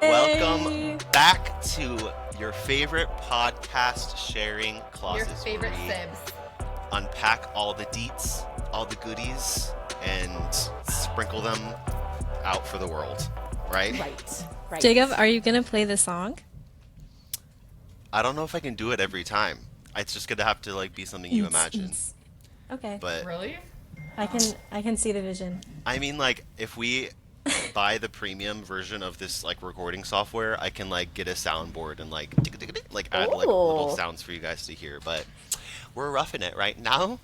Welcome back to your favorite podcast sharing Your closet favorite where we sibs. unpack all the deets, all the goodies, and sprinkle them out for the world, right? Right. Jacob, are you gonna play the song? I don't know if I can do it every time. It's just gonna have to like be something you imagine. Okay. But Really? I can see the vision. I mean, like, if we buy the premium version of this like recording software, I can like get a soundboard and like like add like little Ooh. sounds for you guys to hear. But we're roughing it right now.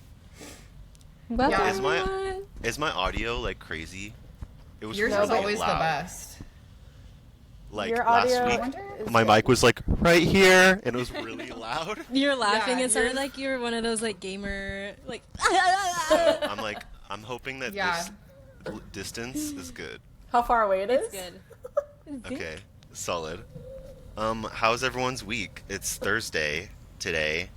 Welcome, Yeah. everyone. Is my audio like crazy? It was Yours really is always loud. the best. Like Your last audio week, is my good. mic was like right here, and it was really loud. You're laughing. Yeah, It sounded yours- like you were one of those like gamer like. I'm hoping that Yeah. this distance is good. How far away it is? Good. Okay, solid. How's everyone's week? It's Thursday today.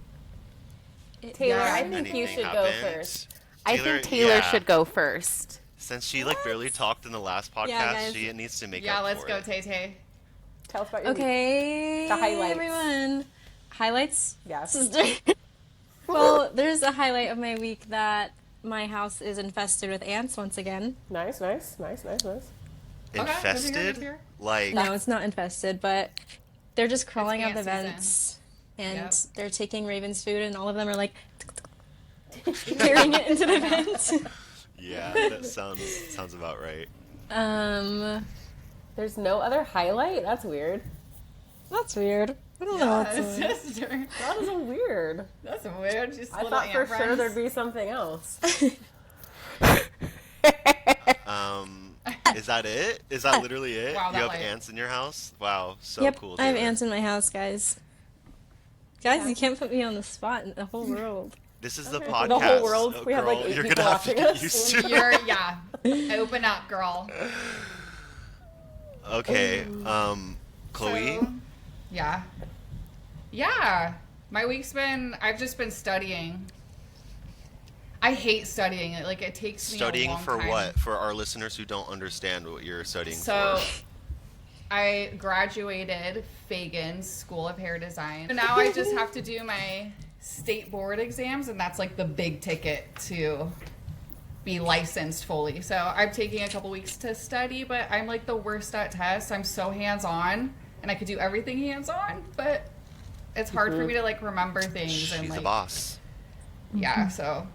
Taylor, Yeah. I think you Anything should go happened? first. I think Taylor yeah. should go first. Since she like barely talked in the last podcast, guys. she needs to make Yeah, up let's for go, it. Tay Tay. Tell us about your week. Okay. The highlights. Everyone. Highlights. Yes. Well, there's a highlight of my week that my house is infested with ants once again. Nice. Infested? good to hear. Like No, it's not infested, but they're just crawling out ant the season. vents, and Yep. they're taking Raven's food, and all of them are like carrying it into the vent. yeah, that sounds about right. There's no other highlight? That's weird. That's weird. I don't know what's That's weird. That is so weird. That's weird. Just I little thought ant for sure friends. there'd be something else. Is that it? Is that literally it? Wow, you that have light. ants in your house? Wow, so Yep, cool. I have Taylor. ants in my house, guys. Guys, you can't put me on the spot in the whole world. This is the The podcast. whole world, Oh, we have, like, girl, 8 you're people gonna have to watching get us. used to. Yeah. Open up, girl. Okay, Chloe. So, yeah. Yeah. My week's I've just been studying. I hate studying. Like, it takes me Studying a long for time. what? For our listeners who don't understand what you're studying So, for. I graduated Fagan's School of Hair Design. So now I just have to do my state board exams, and that's like the big ticket to be licensed fully. So I'm taking a couple weeks to study, but I'm like the worst at tests. I'm so hands-on, and I could do everything hands-on, but it's hard for me to like remember things. She's and the like, boss. yeah, so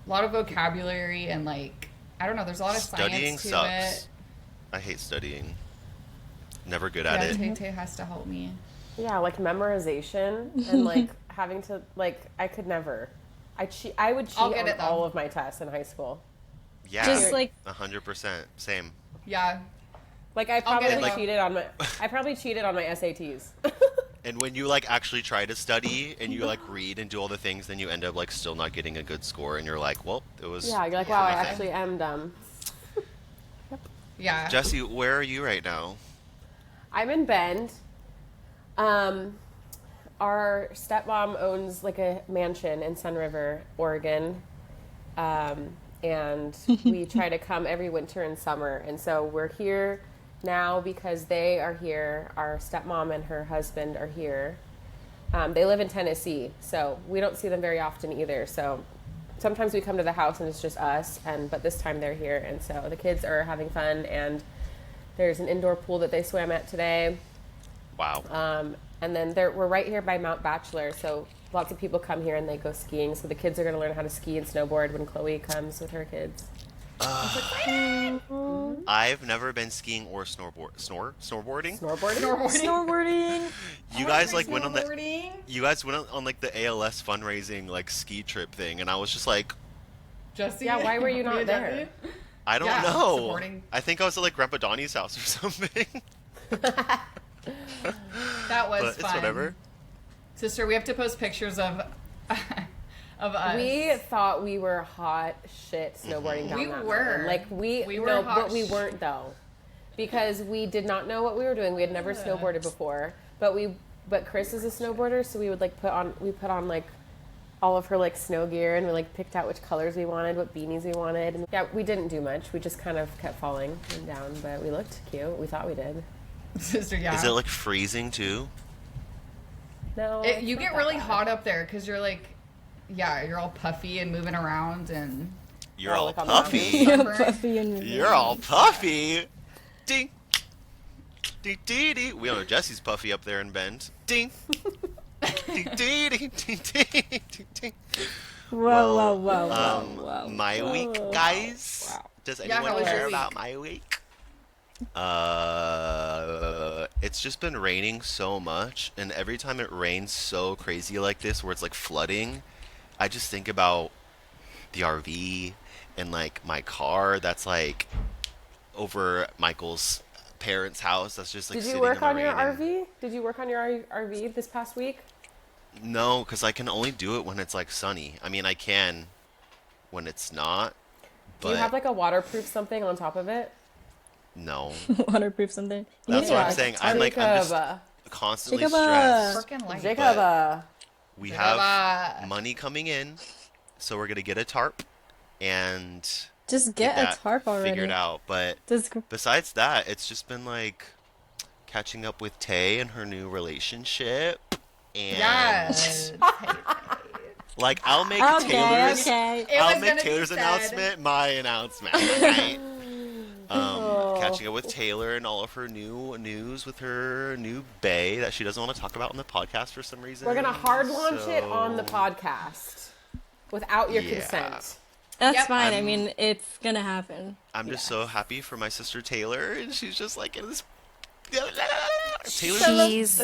a lot of vocabulary and like, I don't know, there's a lot of Studying science to sucks. it. I hate studying. Never good at Yeah, it. Tay Tay has to help me. Yeah, like memorization and like having to like I could never. I would cheat I'll get on it, though. all of my tests in high school. Yeah, Just like 100%. Same. Yeah. Like I I'll probably get it, though. cheated on my my SATs. And when you like actually try to study and you like read and do all the things, then you end up like still not getting a good score, and you're like, well, it was. Yeah, you're like, for wow, I nothing. actually am dumb. Yeah. Jesse, where are you right now? I'm in Bend. Our stepmom owns like a mansion in Sun River, Oregon. And we try to come every winter and summer. And so we're here now because they are here. Our stepmom and her husband are here. They live in Tennessee, so we don't see them very often either. So sometimes we come to the house and it's just us, but this time they're here. And so the kids are having fun, and there's an indoor pool that they swam at today. Wow. And then we're right here by Mount Bachelor, so lots of people come here and they go skiing. So the kids are going to learn how to ski and snowboard when Chloe comes with her kids. I've never been skiing or snowboarding. Snowboarding? snowboarding. You guys like went on the. Snowboarding? You guys went on like the ALS fundraising like ski trip thing, and I was just like, Jesse? Yeah, why were you not Me and there? Jesse? I don't Yeah, know. supporting. I think I was at like Grandpa Donnie's house or something. That was But fun. it's whatever. Sister, we have to post pictures of us. We thought we were hot shit snowboarding down We that were. mountain. Like We were no, hot but we weren't though, because we did not know what we were doing. We had never snowboarded before, but Chris is a snowboarder, so we would like put on like all of her like snow gear, and we like picked out which colors we wanted, what beanies we wanted. And yeah, we didn't do much. We just kind of kept falling and down, but we looked cute. We thought we did. Sister, yeah. Is it like freezing too? No, You it's get not really that bad. hot up there because you're like, yeah, you're all puffy and moving around and You're Oh, all like on the puffy. sunburned. Puffy and You're all puffy. Ding. Ding, ding, ding. We know Jesse's puffy up there in Bend. Ding. Ding, ding, ding, ding, ding, ding, ding. Whoa, Well, whoa, whoa, whoa. My week, guys. Wow. Does Yeah, anyone how was your care week? about my week? It's just been raining so much, and every time it rains so crazy like this, where it's like flooding, I just think about the RV and like my car that's like over Michael's parents' house. That's just like Did you sitting work in the on your rain. RV? Did you work on your RV this past week? No, because I can only do it when it's like sunny. I mean, I can when it's not, Do you but have like a waterproof something on top of it? no. Waterproof something. You That's need what to- I'm saying. I'm just Jacob, constantly Jacob, stressed. Freaking light. Jacob, We Jacob, have money coming in, so we're gonna get a tarp and Just get get a that tarp already. figured out. But Just besides that, it's just been like catching up with Tay and her new relationship, and yes. like I'll make okay, Taylor's okay. It was I'll gonna make be Taylor's said. announcement my announcement. Right? Catching up with Taylor and all of her new news with her new bae that she doesn't want to talk about on the podcast for some reason. we're gonna hard launch it on the So, podcast without your Yeah. consent. That's Yep. fine. I I'm- mean, it's gonna happen. I'm just so happy for my sister Taylor, and she's just like in this. Taylor's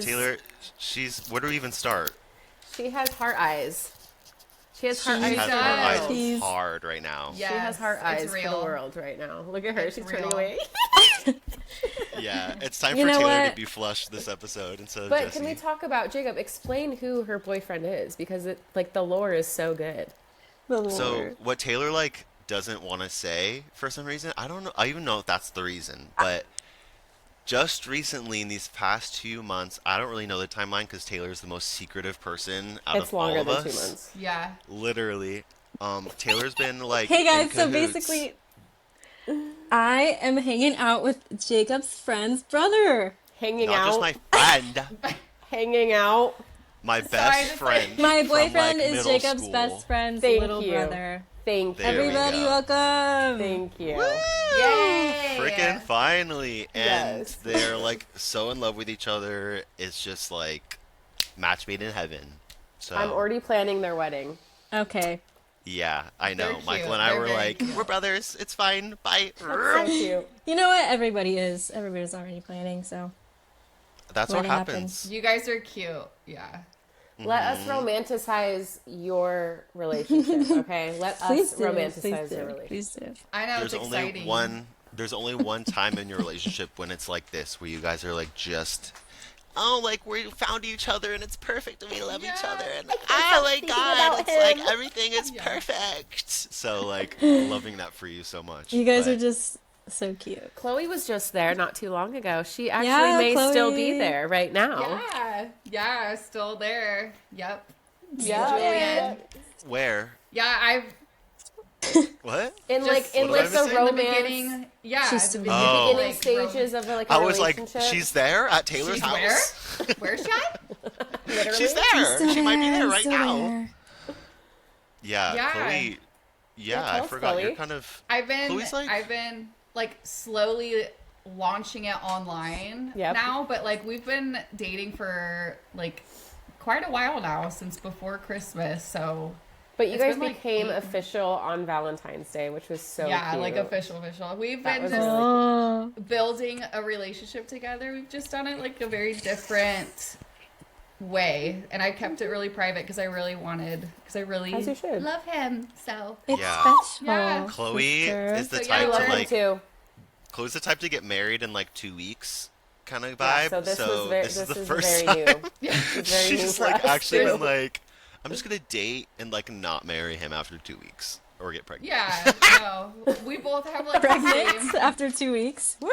Taylor, she's. Where do we even start? She has heart eyes. She has heart She eyes. She has for does. the her eyes world. She's- hard right now. Yes, She has heart it's eyes for real. the world right now. Look at her. It's She's real. turning away. Yeah, it's time You for know Taylor what? to be flushed this episode instead of But Jesse. can we talk about Jacob? Explain who her boyfriend is because it like the lore is so good. The So Lord. what Taylor like doesn't want to say for some reason, I don't know. I even know if that's the reason, but just recently in these past 2 months, I don't really know the timeline because Taylor's the most secretive person out It's of all longer of than us. 2 months. Yeah. Literally, Taylor's been like. Hey guys, in so cahoots. basically, I am hanging out with Jacob's friend's brother. Hanging not out. just my friend, Hanging out. my I best just, friend. My from, boyfriend like, is middle Jacob's school. best friend's Thank little you. brother. Thank There you. we Everybody, go. welcome. Thank you. Yay! Freaking finally, and Yes. they're like so in love with each other. It's just like match made in heaven. So I'm already planning their wedding. Okay. yeah, I know. They're Michael cute. and I They're were very like, cute. we're brothers. It's fine. Bye. So cute. You know what? Everybody is. Everybody's already planning, so. That's what When it happens. You guys are cute. Yeah. Let us Mm-hmm. romanticize your relationship, okay? Let Please us do. romanticize Please your do. relationship. Please do. I know There's it's only exciting. one. There's only one time in your relationship when it's like this, where you guys are like just. Oh, like we found each other and it's perfect and we love each Yeah. other and can't oh stop my thinking god, about it's like him. everything is Yeah. perfect. So like loving that for you so much. You guys But are just so cute. Chloe was just there not too long ago. She actually Yeah, may still be Chloe. there right now. Yeah. Yeah, still there. Yep. Yeah. Julian. where? Yeah, I've What? In Just- like in What like did I the miss? in the romance beginning. Yeah, She's the still beginning, Oh. beginning like, stages of like a I was like, relationship. she's there at Taylor's She's house. where? Where's she at? Literally. She's there. She might be there right Still now. there. Yeah, Yeah. Chloe. Yeah, Yeah, tell I us, forgot. You're Chloe. kind of. I've been Chloe's like- I've been like slowly launching it online Yep. now, but like we've been dating for like quite a while now, since before Christmas. So But you It's guys been, like, became 8 official on Valentine's Day, which was so yeah, cute. like official. We've That been was just really Oh. building a relationship together. We've just done it like a very different way, and I kept it really private because I really As you should. love him. So It's Yeah. special. Yeah. Chloe sister. is the So, yeah, type love to him like. too. Chloe's the type to get married in like 2 weeks, kind of Yeah, vibe. so this was very, this is the is first very time. new. yeah, It's very new She's for like us. actually There's- been like, I'm just gonna date and like not marry him after 2 weeks or get pregnant. yeah. No, we both have like the Pregnant same. after 2 weeks. Woo!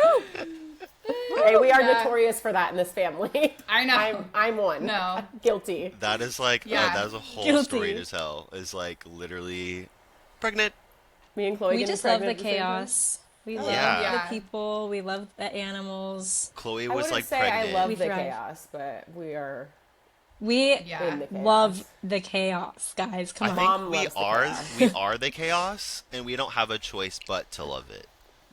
Hey, we are Yeah. notorious for that in this family. I know. I'm one. No. Guilty. That is like, Yeah. that is a whole Guilty. story to tell. Is like literally pregnant. Me and Chloe We getting just love the pregnant at same time. chaos. We Oh, love Yeah. the people. We love the animals. Chloe I was wouldn't like say pregnant. I love We the thrive. chaos, but we are We Yeah. in the chaos. love the chaos, guys. Come I on. think Mom we loves the are chaos. we are the chaos, and we don't have a choice but to love it.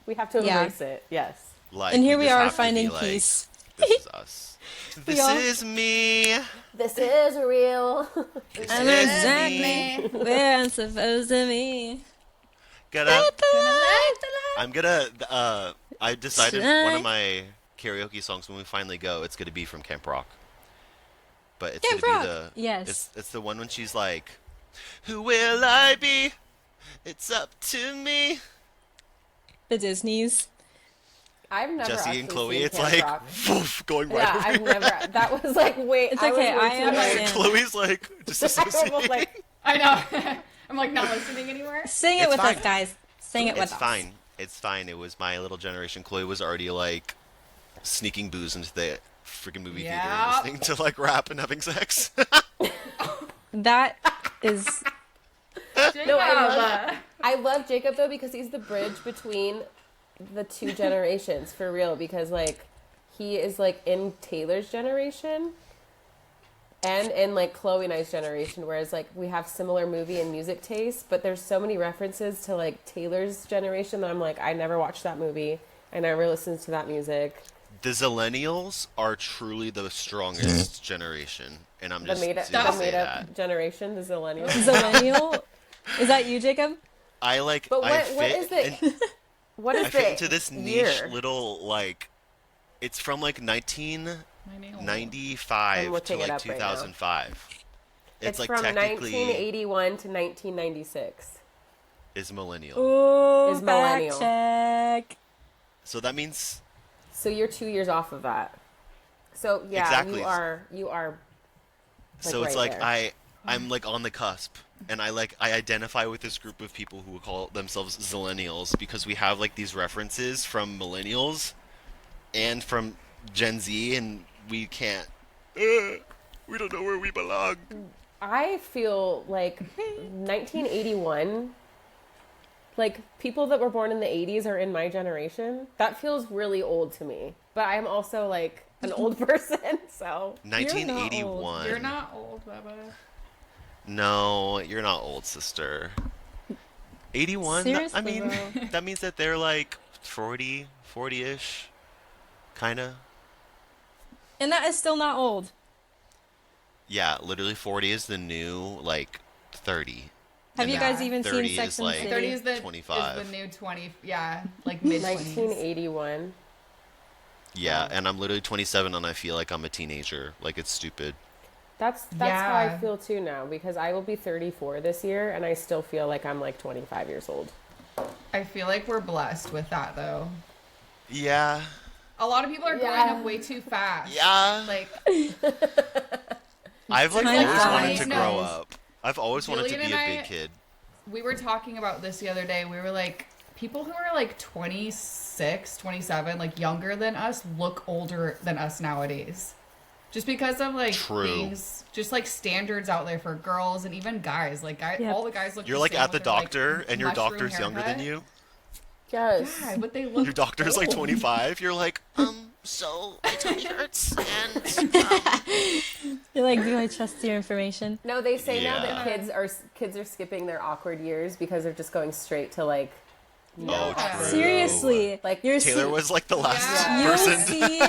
We have to Yeah. embrace it. Yes. Like, And here we just are have to be finding like, peace. this is us. We This all- is me. This is real. This I'm is exactly me. where I'm supposed to be. Gonna. Let the light, the light I'm gonna. I decided one of shine. my karaoke songs when we finally go, it's gonna be from Camp Rock. But it's Camp gonna Rock. be the. Yes. It's the one when she's like, "Who will I be? It's up to me." The Disneys. I've never Jesse actually and Chloe, seen it's Camp like Rock. poof, going right Yeah, over I've your never. head. That was like, wait. It's I was okay, way I too understand. late. Chloe's like I almost disassociating. like. I know. I'm like not listening anymore. Sing it It's with fine. us, guys. Sing it with It's us. fine. It's fine. It was my little generation. Chloe was already like sneaking booze into the freaking movie theater and Yeah. listening to like rap and having sex. That is No, Jacob. I love Jacob though because he's the bridge between the two generations for real. Because like he is like in Taylor's generation and in like Chloe and I's generation, whereas like we have similar movie and music tastes, but there's so many references to like Taylor's generation that I'm like, I never watched that movie. I never listened to that music. The Zillennials are truly the strongest generation, and I'm The just made up, gonna the say made that. up generation, the millennials. Zillennial. Is that you, Jacob? I like. But I what fit is the in- what is I fit the into this niche year? little like. It's from like 1995 I'm to looking it like up right now. 2005. It's like from technically 1981 to 1996. is millennial. Ooh, Is millennial. fact check. So that means So you're 2 years off of that. So yeah, Exactly. you are. so it's right like there. I'm like on the cusp, and I identify with this group of people who call themselves Zillennials because we have like these references from millennials and from Gen Z, and we can't. We don't know where we belong. I feel like 1981. Like people that were born in the 80s are in my generation. That feels really old to me. But I'm also like an old person, so 1981. You're not old, Bubba. No, you're not old, sister. 81. I Seriously, mean, though. that means that they're like 40-ish, kind of. And that is still not old. Yeah, literally 40 is the new like 30. Have And you then guys even 30 seen Sex is and the like- City? 30 is the 25. is the new 20. Yeah, like mid 20s. 1981. Yeah, and I'm literally 27 and I feel like I'm a teenager. Like it's stupid. That's how I Yeah. feel too now because I will be 34 this year and I still feel like I'm like 25 years old. I feel like we're blessed with that though. Yeah. A lot of people are growing Yeah. up way too fast. Yeah. Like I've like Time always wanted flies. to grow up. I've always wanted to Julian be a and big I- kid. we were talking about this the other day. We were like, people who are like 26, 27, like younger than us, look older than us nowadays. Just because of like True. things, just like standards out there for girls and even guys. Like Yep. all the guys look. You're the like same at the with their, like, doctor and your mushroom doctor's younger than haircut. you. Yes. Yeah, but they look. Your doctor's like old. 25. You're like, so my tummy hurts and You're like, do I trust your information? No, they say now Yeah. that kids are skipping their awkward years because they're just going straight to like Oh, Yeah. true. Seriously, Like, you're Taylor was like the last Yeah. you'll person. see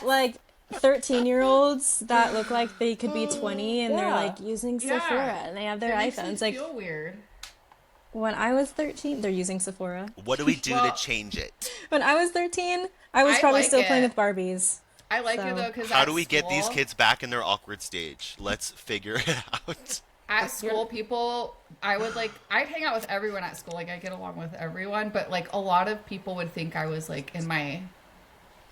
like 13-year-olds that look like they could be 20 and they're Yeah. like using Yeah. Sephora and they have their It makes me iPhones. Like feel weird. when I was 13, they're using Sephora. What do we do Well- to change it? When I was 13, I was I probably like still playing it. with Barbies. I like So- it though because How do we get these kids back in their awkward stage? Let's figure it out. At school, people, I'd hang out with everyone at school. Like, I get along with everyone, but, like, a lot of people would think I was, like, in my,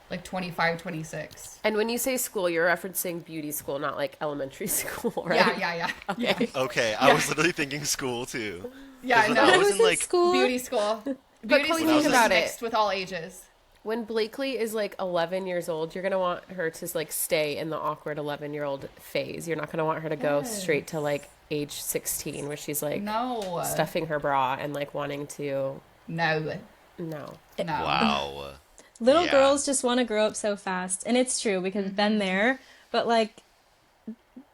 like, 25, 26. and when you say school, you're referencing beauty school, not like elementary school, right? Yeah. Yeah. Okay, I was literally thinking school too. Yeah, when no. I I was was in, in like, school. Beauty school. But Beauty Chloe, school think is about it. mixed with all ages. When Blakely is like 11 years old, you're gonna want her to like stay in the awkward 11-year-old phase. You're not gonna want her to go straight to like age 16, where she's like No. stuffing her bra and like wanting to No. No. No. Wow. Little Yeah. girls just want to grow up so fast. And it's true because I've been there, but like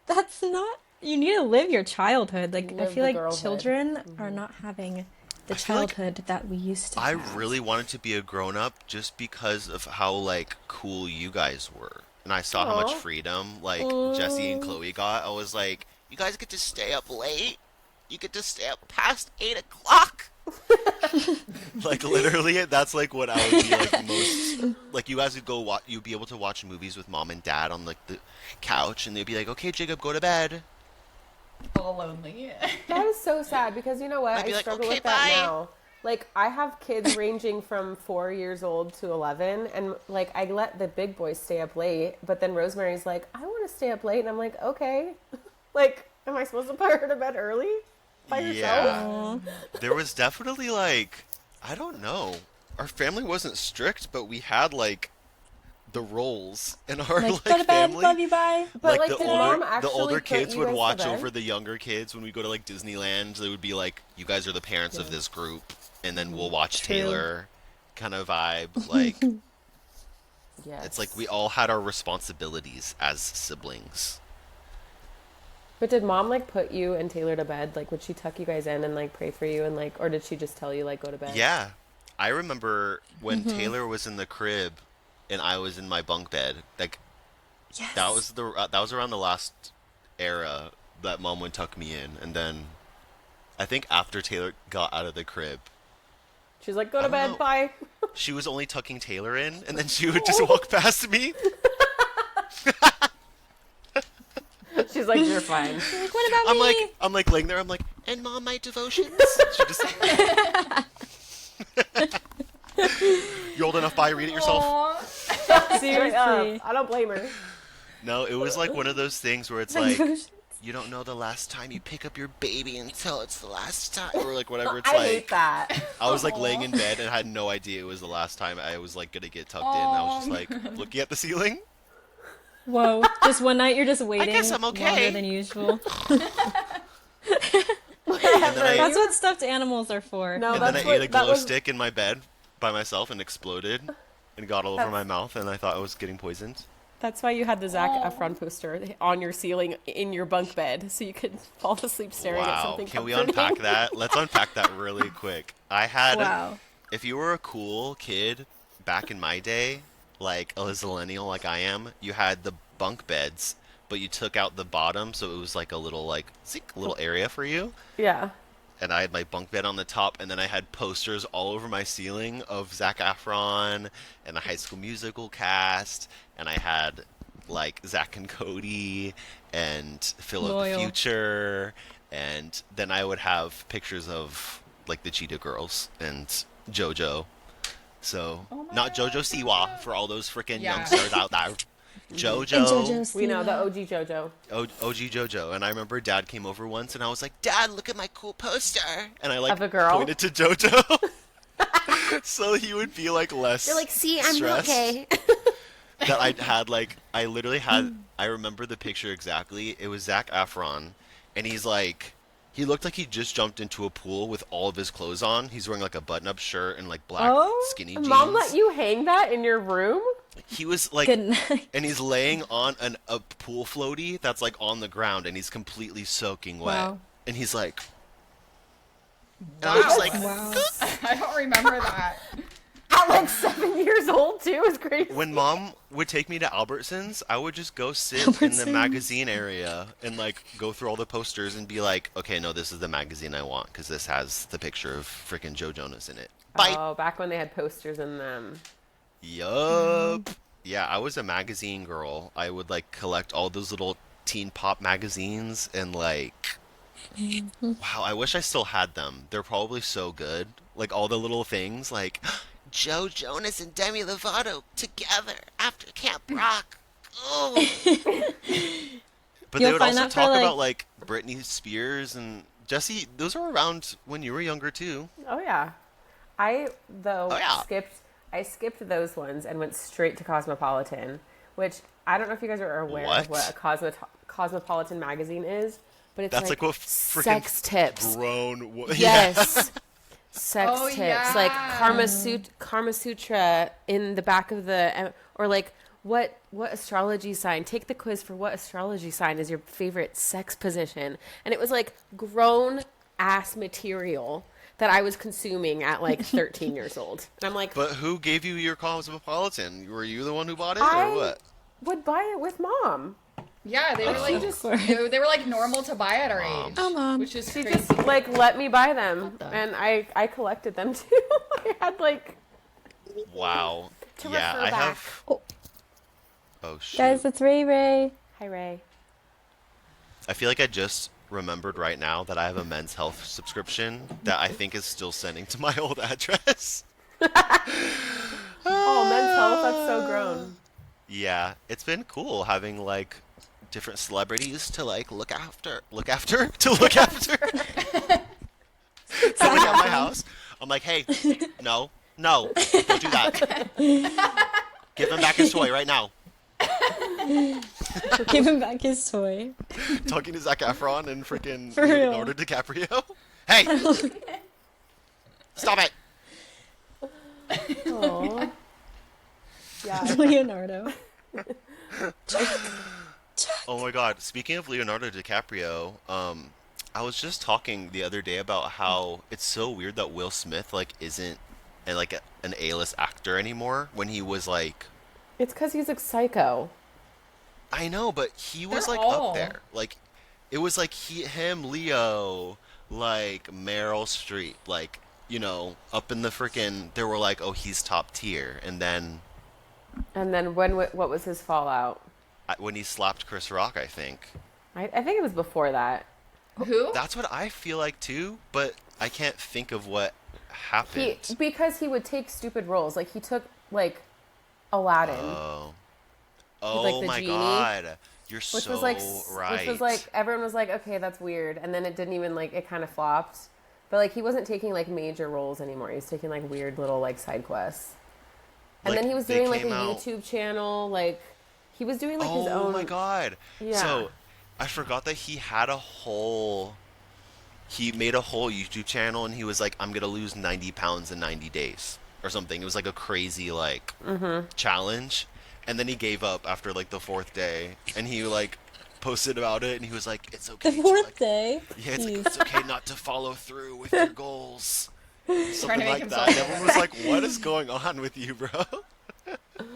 that's not you need to live your childhood. Like I Live feel the like girlhood. children are not having the I feel like childhood that we used to I have. really wanted to be a grown up just because of how like cool you guys were. And I saw how much Aw. freedom like Jesse and Chloe got. I was like, you guys get to stay up late. You get to stay up past 8 o'clock. Like literally, that's like what I would be like most. Like you guys would go watch. You'd be able to watch movies with mom and dad on like the couch, and they'd be like, "Okay, Jacob, go to bed." All lonely. That is so sad because you know what? I'd be I like, struggle "Okay, with that bye." now. Like I have kids ranging from 4 years old to 11, and like I let the big boys stay up late, but then Rosemary's like, I want to stay up late, and I'm like, okay. Like, am I supposed to put her to bed early by yourself? Yeah. There was definitely like, I don't know. Our family wasn't strict, but we had like the roles in our Like, like go to bed, family. love you, bye. But like, the did older mom the actually older put kids you would guys to watch bed? over the younger kids when we go to like Disneyland. They would be like, "You guys are the parents of this group," and then we'll watch True. Taylor, kind of vibe. Like Yes. it's like we all had our responsibilities as siblings. But did mom like put you and Taylor to bed? Like, would she tuck you guys in and like pray for you and like, or did she just tell you like go to bed? Yeah, I remember when Taylor was in the crib and I was in my bunk bed. Like Yes. that was around the last era that mom would tuck me in, and then I think after Taylor got out of the crib, She's like, go I to don't bed, know. bye. she was only tucking Taylor in, and then she would just walk past me. She's like, you're fine. Like, what about me? I'm like laying there. I'm like, and mom, my devotions. She just, you old enough, bye, read it yourself. Aw. Seriously. I don't blame her. No, it was like one of those things where it's My like, devotions. you don't know the last time you pick up your baby until it's the last time, or like whatever it's I like. hate that. I was like laying in bed and had no idea it was the last time I was like gonna get tucked in. I was just like looking at the ceiling. Whoa. Just one night you're just waiting guess I'm okay. longer than usual. And then That's what stuffed animals are for. No, and then I that's what, ate a that glow was, stick in my bed by myself and exploded and got all over my mouth, and I thought I was getting poisoned. That's why you had the Zac Efron poster on your ceiling in your bunk bed, so you could fall asleep staring at Wow. something Can we comforting. unpack that? Let's unpack that really quick. I had, Wow. if you were a cool kid back in my day, like a millennial like I am, you had the bunk beds, but you took out the bottom, so it was like a little like little area for you. Yeah. And I had my bunk bed on the top, and then I had posters all over my ceiling of Zac Efron and the High School Musical cast, and I had like Zac and Cody and Phil of the Loyal. Future, and then I would have pictures of like the Cheetah Girls and JoJo. So Oh my not JoJo God. Siwa for all those freaking Yeah. youngsters out there. And JoJo. JoJo's We know the Siwa. OG JoJo. OG JoJo, and I remember Dad came over once, and I was like, "Dad, look at my cool poster," and I like Of a girl? pointed to JoJo, so he would be like less. You're like, see, I'm stressed okay. that I had like I literally had. I remember the picture exactly. It was Zac Efron, and he's like, he looked like he just jumped into a pool with all of his clothes on. He's wearing like a button-up shirt and like black Oh, skinny jeans. Mom let you hang that in your room? He was like, Good night. and he's laying on a pool floaty that's like on the ground, and he's completely soaking wet. Wow. And he's like, and I was just like, Wow. I don't remember that. At like 7 years old too is crazy. when Mom would take me to Albertsons, I would just go sit in the Albertsons. magazine area and like go through all the posters and be like, okay, no, this is the magazine I want because this has the picture of freaking Joe Jonas in it. Bye. Oh, back when they had posters in them. Yup. Yeah, I was a magazine girl. I would like collect all those little teen pop magazines and like wow, I wish I still had them. They're probably so good. Like all the little things like Joe Jonas and Demi Lovato together after Camp Rock. Oh. But they You'll would find also that for, talk like- about like Britney Spears and Jesse. Those were around when you were younger too. Oh yeah. I though Oh, yeah. skipped those ones and went straight to Cosmopolitan, which I don't know if you guys are aware of what a Cosmopolitan magazine is, but it's That's like what freaking sex tips. grown. Yeah. Yes. sex Oh, tips, like yeah. Karma Sutra in the back of the, or like what astrology sign? Take the quiz for what astrology sign is your favorite sex position, and it was like grown ass material that I was consuming at like 13 years old, and I'm like, But who gave you your Cosmopolitan? Were you the one who bought it or I what? would buy it with mom. Yeah, they were Like she like Oh, Of just course. they were like normal to buy at our mom. age, Oh, mom. which is she crazy. just like let me buy them, and I collected them too. I had like Wow. to Yeah, refer I back. have. Oh, Oh shoot. guys, it's Ray Ray. Hi Ray. I feel like I just remembered right now that I have a Men's Health subscription that I think is still sending to my old address. Oh, men's health. That's so grown. Yeah, it's been cool having like different celebrities to like to look after. They're like at my house. I'm like, hey, no, no, don't do that. Give him back his toy right now. Give him back his toy. Talking to Zac Efron and freaking For real. Leonardo DiCaprio. Hey, stop it. Oh. Yeah. Leonardo. Oh my God. Speaking of Leonardo DiCaprio, I was just talking the other day about how it's so weird that Will Smith like isn't an A-list actor anymore when he was like It's because he's a psycho. I know, but he was They're like up all. there. Like it was like him, Leo, like Meryl Streep, like up in the freaking. They were like, oh, he's top tier, and then And then what was his fallout? when he slapped Chris Rock, I think I think it was before that. Who? that's what I feel like too. But I can't think of what He happened. because he would take stupid roles. Like he took like Aladdin, Oh, with, like oh the my genie, God, you're which so was like right. which was like everyone was like, okay, that's weird, and then it didn't even like it kind of flopped. But like he wasn't taking like major roles anymore. He was taking like weird little like side quests. And Like then he was they doing like a came out. YouTube channel. Like he was doing like his Oh own. my God. Yeah. So I forgot that he made a whole YouTube channel and he was like, I'm gonna lose 90 pounds in 90 days or something. It was like a crazy like challenge. And then he gave up after like the fourth day and he like posted about it and he was like, it's The okay to fourth like day. yeah, it's like Jeez. it's okay not to follow through with your goals. Trying Something to make like himself that. And feel everyone was better. like, what is going on with you, bro?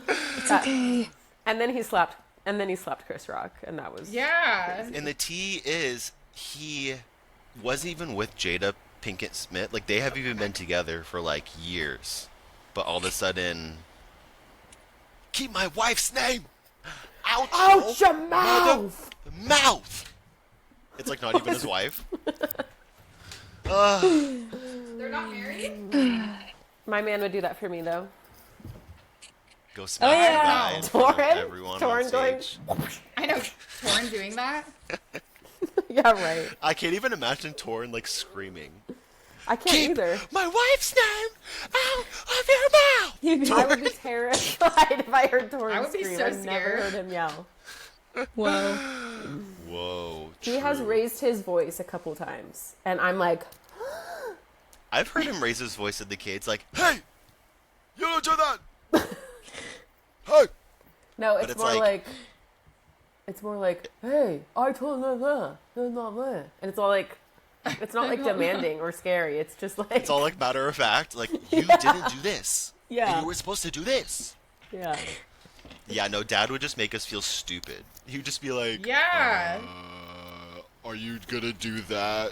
It's okay. And then he slapped Chris Rock, and that was Yeah. And the tea is he wasn't even with Jada Pinkett Smith. Like they have even been together for like years. But all of a sudden keep my wife's name out Out your mother mouth! mouth. It's like not even his wife. They're not married? My man would do that for me though. Go smack yeah. the guy in front of Torrin? everyone Torrin on going- stage. I know. Torrin doing that? Yeah, right. I can't even imagine Torrin like screaming. I can't Keep either. my wife's name out of your mouth. I would be terrified if I heard Torrin I would be scream. so I've never scared. heard him yell. Whoa. Whoa. He has true. raised his voice a couple times, and I'm like, I've heard him raise his voice at the kids, like, "Hey, you don't do that." Hey. no, But it's, it's more like- like, it's more like, hey, I told you that, and it's all like, it's not like demanding or scary. It's just like, It's all like matter of fact, like you didn't do this. Yeah. And you were supposed to do this. yeah, Yeah, no, Dad would just make us feel stupid. He would just be like, Yeah. "Are you gonna do that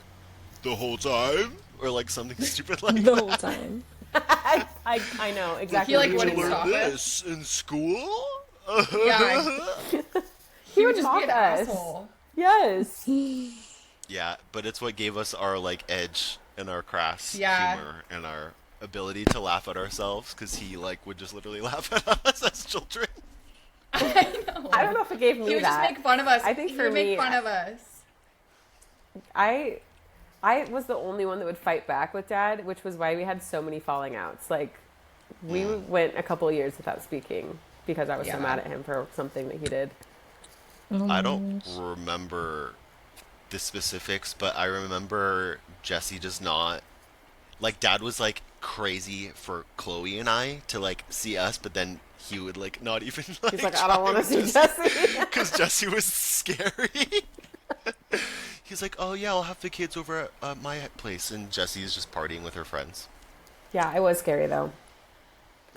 the whole time?" Or like something stupid like The that. whole time. I know exactly. He, like, what wouldn't you mean. stop it. this in school? Yeah. He would would just be mock an us. asshole. Yes. Yeah, but it's what gave us our like edge and our crass Yeah. humor and our ability to laugh at ourselves because he like would just literally laugh at us as children. I know. I don't know if it gave me He would that. just make fun of us. I think he for would me, make fun of us. I was the only one that would fight back with Dad, which was why we had so many falling outs. Like, we went a couple of years without speaking because I was so Yeah. mad at him for something that he did. I don't remember the specifics, but I remember Jesse does not Like dad was like crazy for Chloe and I to like see us, but then he would like not even He's like like, I don't try want to with see us Jesse. because Jesse was scary. He's like, oh yeah, I'll have the kids over at my place, and Jesse is just partying with her friends. Yeah, it was scary though.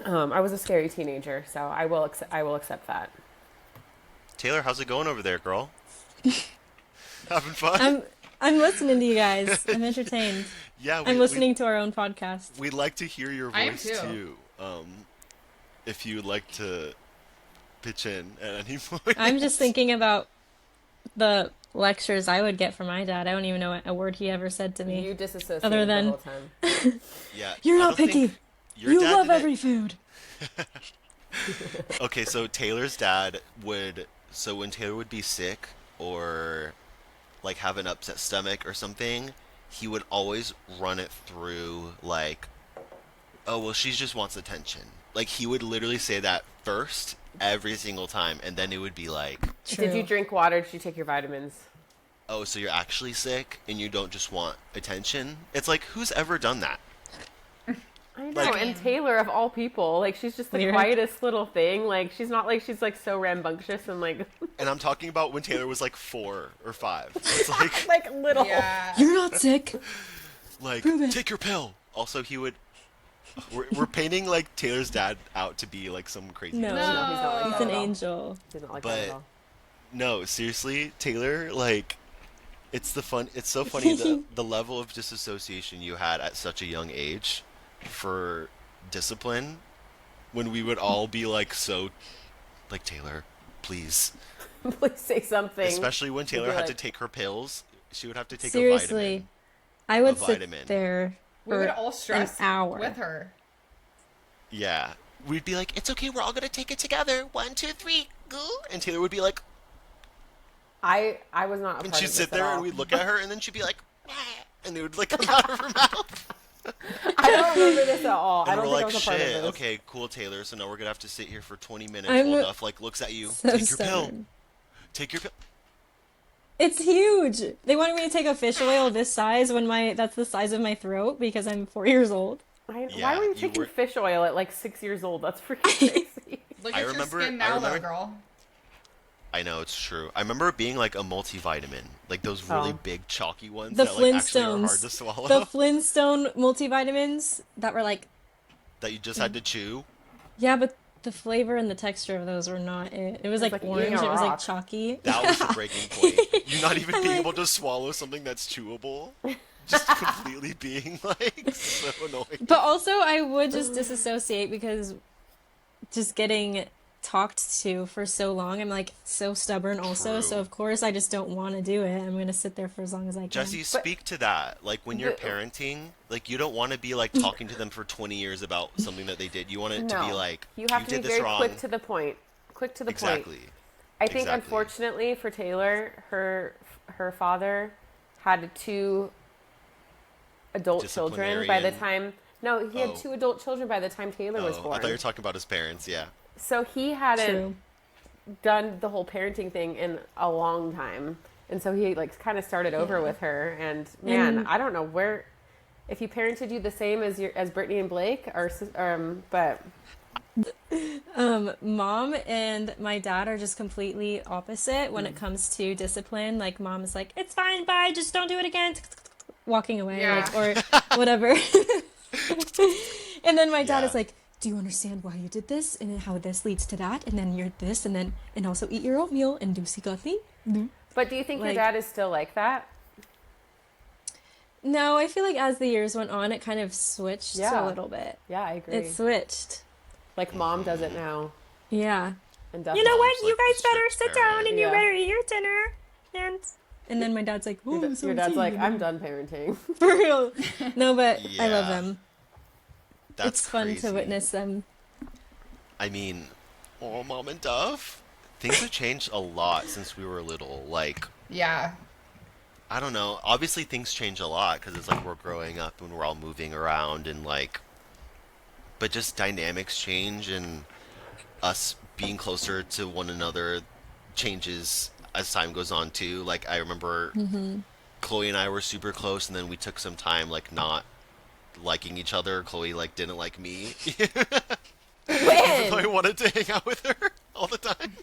I was a scary teenager, so I will accept that. Taylor, how's it going over there, girl? Having fun? I'm I'm listening to you guys. I'm entertained. Yeah, I'm listening to our own podcast. we'd like to hear your I am voice too. too. If you would like to pitch in at any point. I'm just thinking about the lectures I would get from my dad. I don't even know a word he ever said to me You disassociated other the than whole time. Yeah, you're I not don't think picky. your You dad love didn't- every food. Okay, so Taylor's dad would, so when Taylor would be sick or like have an upset stomach or something, he would always run it through like, oh well, she just wants attention. Like he would literally say that first every single time, and then it would be like, True. Did you drink water? Did you take your vitamins? oh, so you're actually sick and you don't just want attention? It's like, who's ever done that? I know, Like- and Taylor of all people, like she's just the Weird. quietest little thing. Like she's not like she's like so rambunctious and like And I'm talking about when Taylor was like 4 or 5. It's like, like little. Yeah. You're not sick. like Prove it. take your pill. Also, he would. We're painting like Taylor's dad out to be like some crazy. No, person. No, he's not like he's that an at all. angel. He's not like But- that at all. No, seriously, Taylor, like, it's the fun. It's so funny the level of disassociation you had at such a young age for discipline, when we would all be like so, like Taylor, please. Please say something. Especially when Taylor be had to like- take her pills, she would have to take a Seriously, vitamin. I would A sit vitamin. there We for would all stress an hour. with her. Yeah, we'd be like, it's okay, we're all gonna take it together. 1, 2, 3, go. And Taylor would be like, I was not a and part she'd of sit this at there all. and we'd look at her, and then she'd be like, "Wah," and it would like come out of her mouth. I don't remember this at all. I And don't we're think I like, was a part of shit, this. okay, cool, Taylor. So now we're gonna have to sit here for 20 minutes I'm while Duff like looks at you. So Take your pill. stubborn. Take your pill. It's huge. They wanted me to take a fish oil this size when that's the size of my throat because I'm 4 years old. Why Yeah, were you you taking were- fish oil at like 6 years old? That's freaking crazy. Look I at remember- your skin I now, remember- though, girl. I know it's true. I remember it being like a multivitamin, like those really Oh. big chalky ones The that like actually are hard Flintstones. to swallow. The Flintstone multivitamins that were like, That you just had to chew. yeah, but the flavor and the texture of those were not it. It was like like eating orange. a It was like rock. chalky. That was the breaking point. You not even I'm being like- able to swallow something that's chewable. Just completely being like so annoying. But also, I would just disassociate because just getting talked to for so long, I'm like so stubborn also. True. So of course, I just don't want to do it. I'm gonna sit there for as long as I can. Jesse, speak to that. Like when you're The- parenting, like you don't want to be like talking to them for 20 years about something that they did. You want it to be No. like, You have to did be this very wrong. quick to the point. Quick to the point. Exactly. I think Exactly. unfortunately for Taylor, her father had 2 adult children by the Disciplinarian. time. No, he had Oh. 2 adult children by the time Taylor was Oh, born. I thought you were talking about his parents. Yeah. So he hadn't True. done the whole parenting thing in a long time, and so he like kind of started over with her. And man, And- I don't know where if he parented you the same as Brittany and Blake, or but Mom and my dad are just completely opposite when it comes to discipline. Like mom is like, "It's fine, bye, just don't do it again," walking away, Yeah. like, or whatever. And then my dad Yeah. is like, "Do you understand why you did this and then how this leads to that? And then you're this, and then and also eat your oatmeal and do sigati." but do you think your Like- dad is still like that? No, I feel like as the years went on, it kind of switched Yeah. a little bit. Yeah, I agree. It switched. Like mom does it now, Yeah. and You know what? Mom's You like the guys better strict sit down parent. and Yeah. you better eat your dinner. And then my dad's like, "Oh, Your, so your dad's tea." like, I'm done parenting. For real. No, but I love Yeah. them. That's It's fun crazy. to witness them. I mean, oh, Mom and Duff. Things have changed a lot since we were little. Like, Yeah. I don't know. Obviously, things change a lot because it's like we're growing up and we're all moving around and like, but just dynamics change and us being closer to one another changes as time goes on too. Like I remember Chloe and I were super close, and then we took some time like not liking each other. Chloe like didn't like me, even though I When? wanted to hang out with her all the time.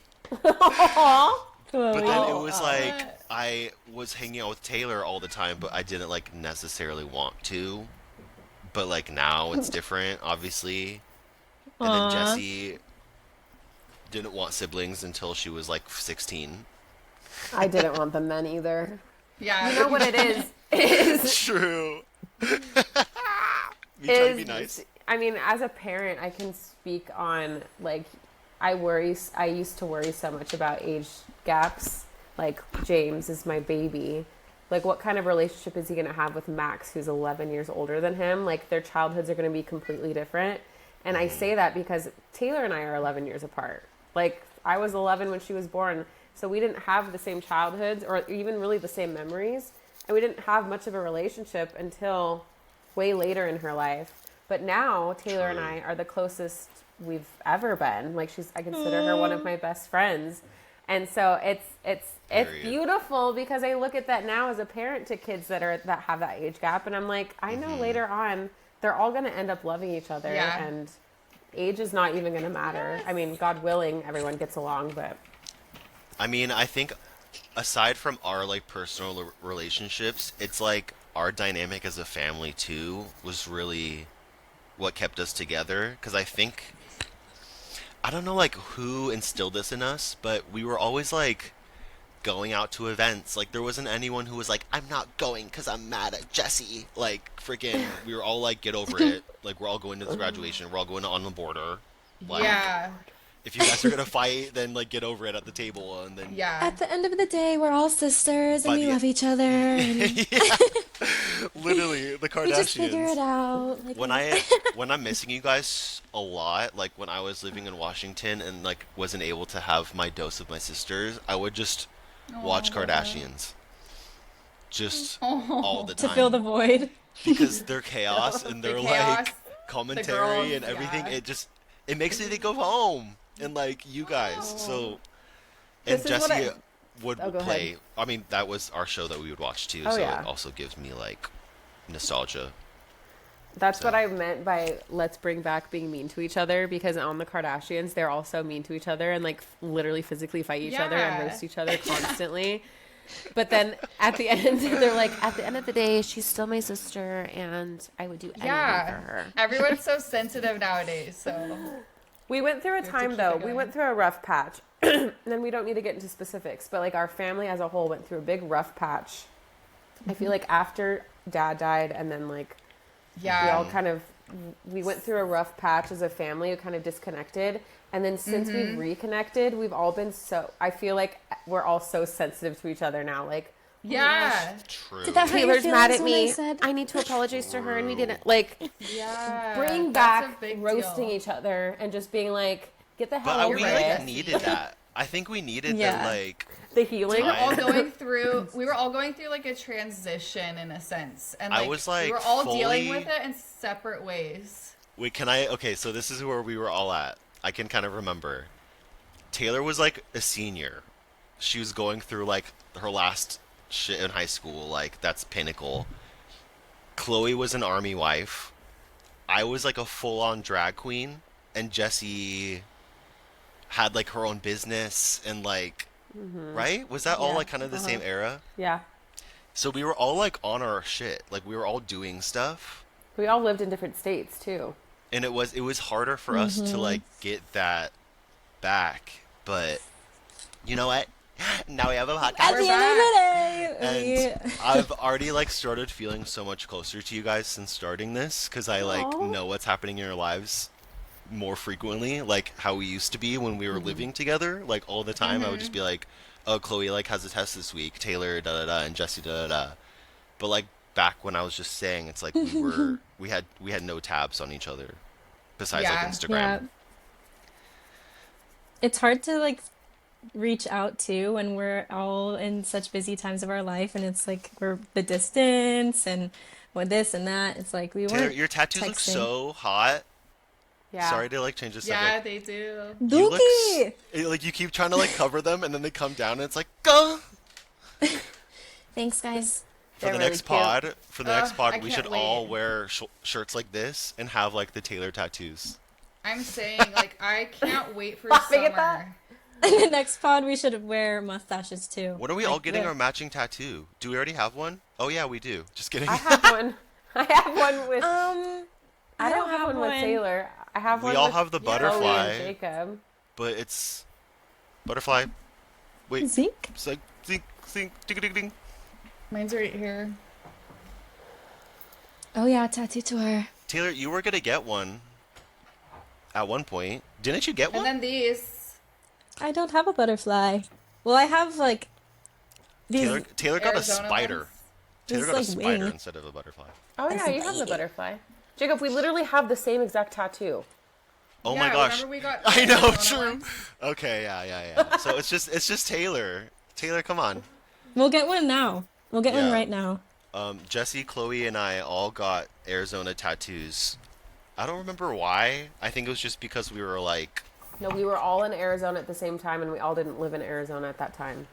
Aw. But then Chloe. it was like What? I was hanging out with Taylor all the time, but I didn't like necessarily want to. But like now it's different, obviously. And then Aw. Jessie didn't want siblings until she was like 16. I didn't want them then either. Yeah. You know what it is True. Me trying to be is nice. I mean, as a parent, I can speak on like I used to worry so much about age gaps. Like James is my baby. Like what kind of relationship is he going to have with Max who's 11 years older than him? Like their childhoods are going to be completely different. And I say that because Taylor and I are 11 years apart. Like I was 11 when she was born, so we didn't have the same childhoods or even really the same memories. And we didn't have much of a relationship until way later in her life. But now Taylor and True. I are the closest we've ever been. Like I consider her one of my best friends. And so it's Period. beautiful because I look at that now as a parent to kids that have that age gap, and I'm like, I know later on they're all going to end up loving each other, Yeah. and age is not even going to matter. I mean, God willing, everyone gets along, but I mean, I think aside from our like personal relationships, it's like our dynamic as a family too was really what kept us together. Because I think I don't know like who instilled this in us, but we were always like going out to events. Like there wasn't anyone who was like, "I'm not going because I'm mad at Jesse." Like freaking, we were all like, "Get over it." Like we're all going to this graduation. We're all going to on the border. Like Yeah. if you guys are gonna fight, then like get over it at the table, and then Yeah. At the end of the day, we're all sisters By and we the- love each other and literally the we just figure it Kardashians. out. Like, When I'm missing you guys a lot, like when I was living in Washington and like wasn't able to have my dose of my sisters, I would just watch Kardashians. Just all the to time. fill the void. Because their chaos and The their chaos, like commentary girls, and everything, yeah. it makes me think of home and like you guys. So and This is what Jesse I- would Oh, go play. ahead. I mean, that was our show that we would watch too. Oh, So yeah. it also gives me like nostalgia. that's So- what I meant by let's bring back being mean to each other, because on the Kardashians, they're also mean to each other and like literally physically fight each other and Yeah. roast each other constantly. But then at the end, they're like, at the end of the day, she's still my sister and I would do anything for Yeah. her. Everyone's so sensitive nowadays. So We went through a have to time keep though. it We going. went through a rough patch. And then we don't need to get into specifics, but like our family as a whole went through a big rough patch. I feel like after dad died and then like we all yeah. kind of we went through a rough patch as a family. We kind of disconnected, and then since we've reconnected, we've all been so. I feel like we're all so sensitive to each other now. Like, Yeah. True. Did that hurt your Taylor's mad at feelings when I me. said I need to apologize to her, and we didn't like Yeah. bring That's a back big roasting deal. each other and just being like, get the hell But over we right. like it. needed that. I think we needed Yeah. that like The healing. We were all Time. going through. We were all going through like a transition in a sense, and I like, was, like, we were all dealing fully- with it in separate ways. wait, can I okay, so this is where we were all at. I can kind of remember. Taylor was like a senior. She was going through like her last shit in high school, like that's pinnacle. Chloe was an army wife. I was like a full-on drag queen, and Jessie had like her own business and like right? Was that all Yeah. like kind of the same era? Yeah. So we were all like on our shit. Like we were all doing stuff. We all lived in different states too. And it was harder for us to like get that back. But you know what? Now we have a at podcast. the end of the day, And I've already like started feeling so much closer to you guys since starting this because I like Aw. know what's happening in your lives more frequently, like how we used to be when we were living together, like all the time. I would just be like, "Oh, Chloe like has a test this week. Taylor da da da, and Jesse da da da." But like back when I was just saying, it's like we had no tabs on each other besides like Yeah. Instagram. yeah. It's hard to like reach out to when we're all in such busy times of our life and it's like we're the distance and with this and that. It's like we Taylor, weren't your tattoos look texting. so hot. Yeah. Sorry to like change the Yeah, subject. they do. You look Dookie! like you keep trying to like cover them and then they come down and it's like, "Gah!" Thanks, guys. For They're the really next cute. pod, I we should can't all wait. wear shirts like this and have like the Taylor tattoos. I'm saying, like, I can't wait for Laughing at that? summer. In the next pod, we should wear mustaches too. When are we all Like getting the our matching tattoo? Do we already have one? Oh yeah, we do. Just kidding. I have one. I have one with. I I don't don't have have one with one. Taylor. I have We one all with have the Yeah. Chloe butterfly, and Jacob. but it's butterfly. Wait, Zeke. it's like zing, zing, ding, ding, ding. Mine's right here. Oh yeah, tattoo tour. Taylor, you were gonna get one at one point. Didn't you get And one? then these. I don't have a butterfly. Well, I have like these. Taylor got a Arizona spider. ones. Taylor This, got a like, spider wing. instead of a butterfly. Oh yeah, you have the butterfly. Jacob, we literally have the same exact tattoo. Oh Yeah, my gosh. remember we got I know, Arizona true. ones? Okay, yeah. So it's just Taylor. Taylor, come on. We'll get one now. We'll get one Yeah. right now. Jesse, Chloe, and I all got Arizona tattoos. I don't remember why. I think it was just because we were like, No, we were all in Arizona at the same time, and we all didn't live in Arizona at that time.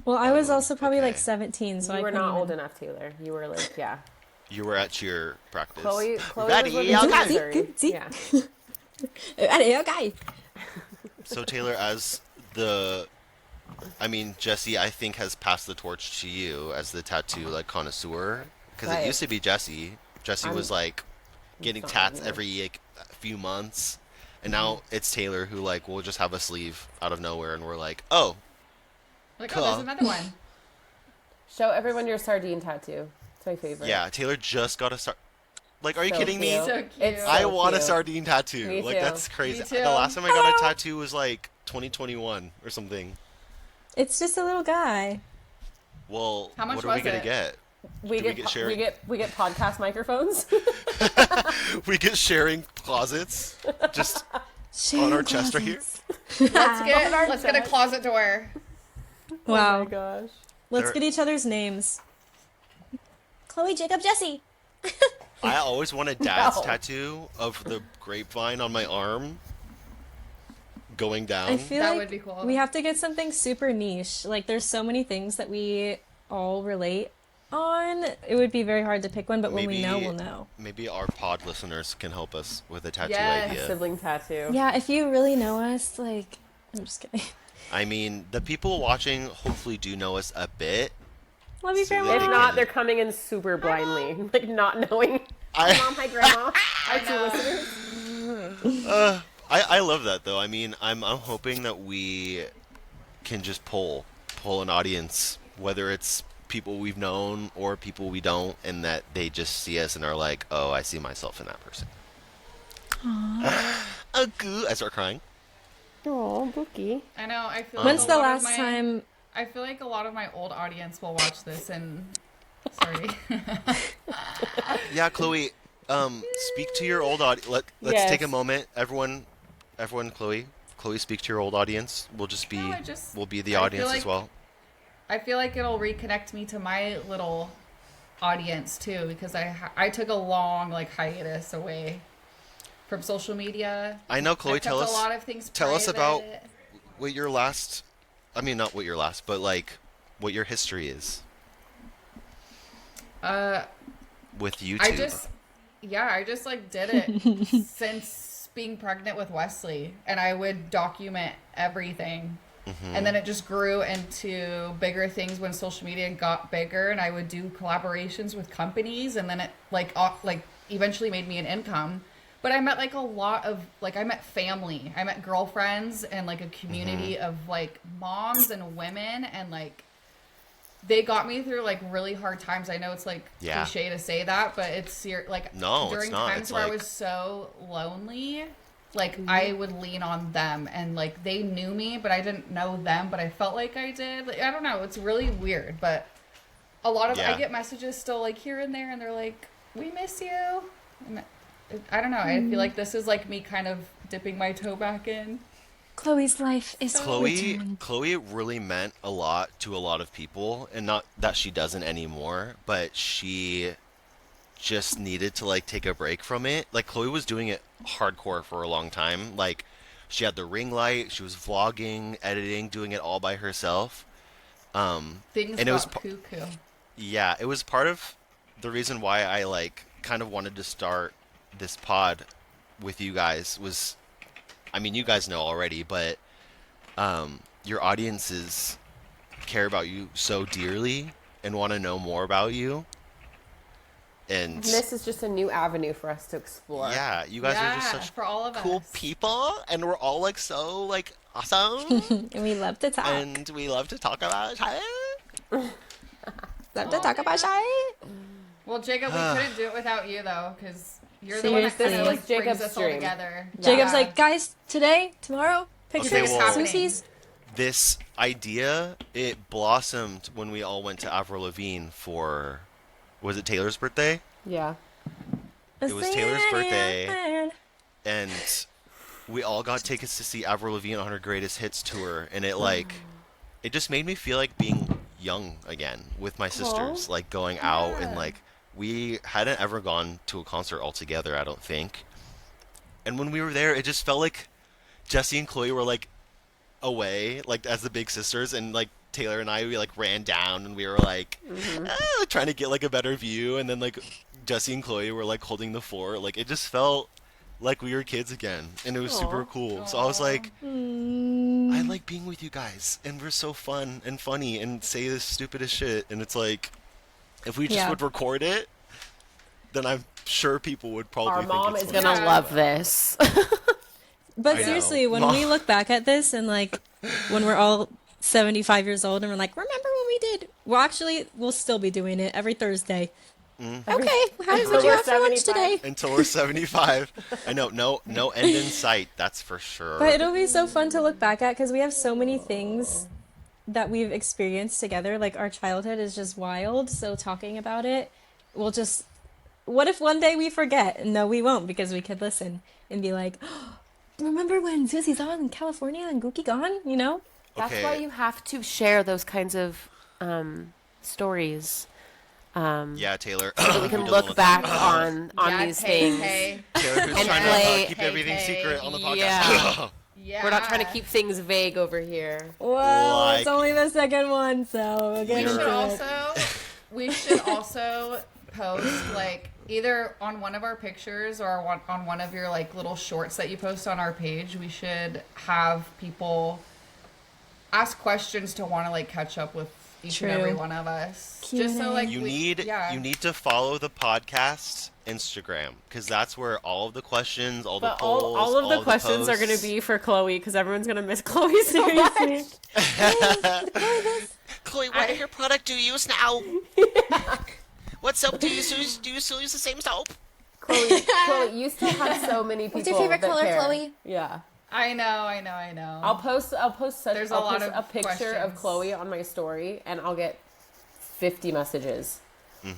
Well, I was also probably like okay. 17, so You I were couldn't not old even- enough, Taylor. You were like, yeah. you were at cheer practice. Chloe Ready, was living in okay. Missouri. See? Yeah. Okay. So Taylor, Jesse, I think has passed the torch to you as the tattoo like connoisseur, because it Right. used to be Jesse. Jesse I'm- was like getting fine, tats yeah. every like, few months, and now it's Taylor who like will just have a sleeve out of nowhere, and we're like, oh, Like, Cool. oh, there's another one. Show everyone your sardine tattoo. It's my favorite. yeah, Taylor just got a start. Like, are you So kidding me? cute. So cute. It's so I want a cute. sardine tattoo. Me Like too. that's crazy. Me too. The last time I got a tattoo was like 2021 or something. It's just a little guy. Well, How much what are we was gonna it? get? We Do get, we get po- sharing? we get podcast microphones. We get sharing closets just on our chest right here. Let's get a closet door. Wow. Oh my gosh. Let's There- get each other's names. Chloe, Jacob, Jesse. I always want a dad's No. tattoo of the grapevine on my arm going down. I feel That like would be cool. we have to get something super niche. Like, there's so many things that we all relate on. It would be very hard to pick one, but when we know, we'll know. Maybe our pod listeners can help us with a tattoo Yes. idea. Sibling tattoo. Yeah, if you really know us, like, I'm just kidding. I mean, the people watching hopefully do know us a bit. Love you, So Grandma. If they not, can- they're coming in super blindly, like not knowing. I Hi, Mom. Hi, Grandma. Our two know. listeners. I love that though. I mean, I'm hoping that we can just pull an audience, whether it's people we've known or people we don't, and that they just see us and are like, "Oh, I see myself in that person." I start crying. Oh, Bookie. I know. I feel. When's like the a lot last of my, time? I feel like a lot of my old audience will watch this and. Sorry. Yeah, Chloe. Speak to your old audience. Let's Yes. take a moment, everyone. Chloe, speak to your old audience. We'll just be, No, I just- we'll be the I feel audience as like- well. I feel like it'll reconnect me to my little audience too, because I took a long like hiatus away from social media. I know, Chloe. I Tell kept us. a lot of things tell us about private. what your last. I mean, not what your last, but like what your history is with YouTube. I just like did it since being pregnant with Wesley, and I would document everything. And then it just grew into bigger things when social media got bigger, and I would do collaborations with companies, and then it like eventually made me an income. But I met like a lot of I met family, I met girlfriends, and like a community of like moms and women, and like they got me through like really hard times. I know it's like Yeah. cliche to say that, but it's like No, it's during not. times It's where I like- was so lonely, like I would lean on them, and like they knew me, but I didn't know them, but I felt like I did. Like, I don't know. It's really weird, but a lot of Yeah. I get messages still like here and there, and they're like, "We miss you." And I don't know. I feel like this is like me kind of dipping my toe back in. Chloe's life is Chloe, returned. Chloe really meant a lot to a lot of people, and not that she doesn't anymore, but she just needed to like take a break from it. Like Chloe was doing it hardcore for a long time. Like she had the ring light, she was vlogging, editing, doing it all by herself. Things And got it was cuckoo. Yeah, it was part of the reason why I like kind of wanted to start this pod with you guys was, I mean, you guys know already, but your audiences care about you so dearly and want to know more about you. And And this is just a new avenue for us to explore. yeah, you guys are just Yeah, such for all of cool us. people, and we're all like so like awesome, And we love to talk. and we love to talk about it. Love to talk about shy. Well, Jacob, we couldn't do it without you though, because you're the one that Seriously. kind of like brings Jacob's us all dream. together. Jacob's Yeah. like, guys, today, tomorrow, pictures, Okay, well- Susie's. This idea, it blossomed when we all went to Avril Lavigne for, was it Taylor's birthday? Yeah. It was Taylor's birthday, and we all got tickets to see Avril Lavigne on her greatest hits tour, and it just made me feel like being young again with my sisters, like going out and like we hadn't ever gone to a concert all together, I don't think. And when we were there, it just felt like Jesse and Chloe were like away, like as the big sisters, and like Taylor and we like ran down and we were like trying to get like a better view, and then like Jesse and Chloe were like holding the fort. Like it just felt like we were kids again, and it was super cool. So I was like, I like being with you guys, and we're so fun and funny and say the stupidest shit. And it's like, if we just Yeah. would record it, then I'm sure people would probably Our think mom it's is funny. gonna Yeah. love this. But I know. seriously, when Mom. we look back at this and like when we're all 75 years old and we're like, remember when we did? Well, actually, we'll still be doing it every Thursday. Mm-hmm. Okay, how did Until you we're have for lunch 75. today? Until we're 75. I know, no end in sight. That's for sure. But it'll be so fun to look back at because we have so many things that we've experienced together. Like our childhood is just wild. So talking about it, we'll just. What if one day we forget? No, we won't because we could listen and be like, oh, remember when Susie's on in California and Gookie gone? You know? That's Okay. why you have to share those kinds of stories. Yeah, Taylor. So that we Who can doesn't look want back that? on Yeah, these hey, things. hey. Taylor, who's and trying to play- keep Hey, everything hey. secret on the podcast. Yeah. Yeah. We're not trying to keep things vague over here. Well, it's Like- only the second one, so we'll get We into should it. also post like either on one of our pictures or on one of your like little shorts that you post on our page. We should have people ask questions to want to like catch up with each and True. every one of us. Q&A. Just so like You we, need yeah. you need to follow the podcast Instagram, because that's where all of the questions, all the But polls, all of the questions are going to posts- be for Chloe because everyone's going to miss Chloe so much. Chloe, what hair product do you use now? What soap do you use? Do you still use the same soap? Chloe, you still have so many people. What's your favorite that color, care. Chloe? Yeah. I know. I'll post There's a lot of a picture of questions. Chloe on my story and I'll get 50 messages.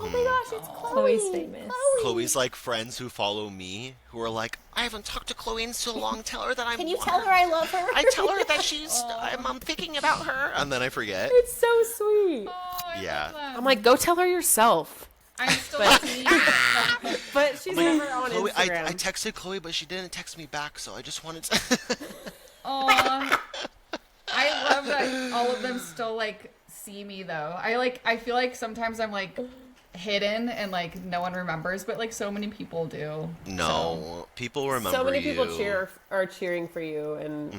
Oh my gosh, it's Chloe. Chloe's famous. Chloe's like friends who follow me who are like, I haven't talked to Chloe in so long. Tell her that I'm. Can you tell her I love her? I tell her that I'm thinking about her, and then I forget. It's so sweet. Oh, I Yeah. love them. I'm like, go tell her yourself. I'm still seeing But she's never on Chloe, Instagram. I texted Chloe, but she didn't text me back, so I just wanted to. Aw. I love that all of them still like see me though. I feel like sometimes I'm like hidden and like no one remembers, but like so many people do. No, people remember so many people you. are cheering for you and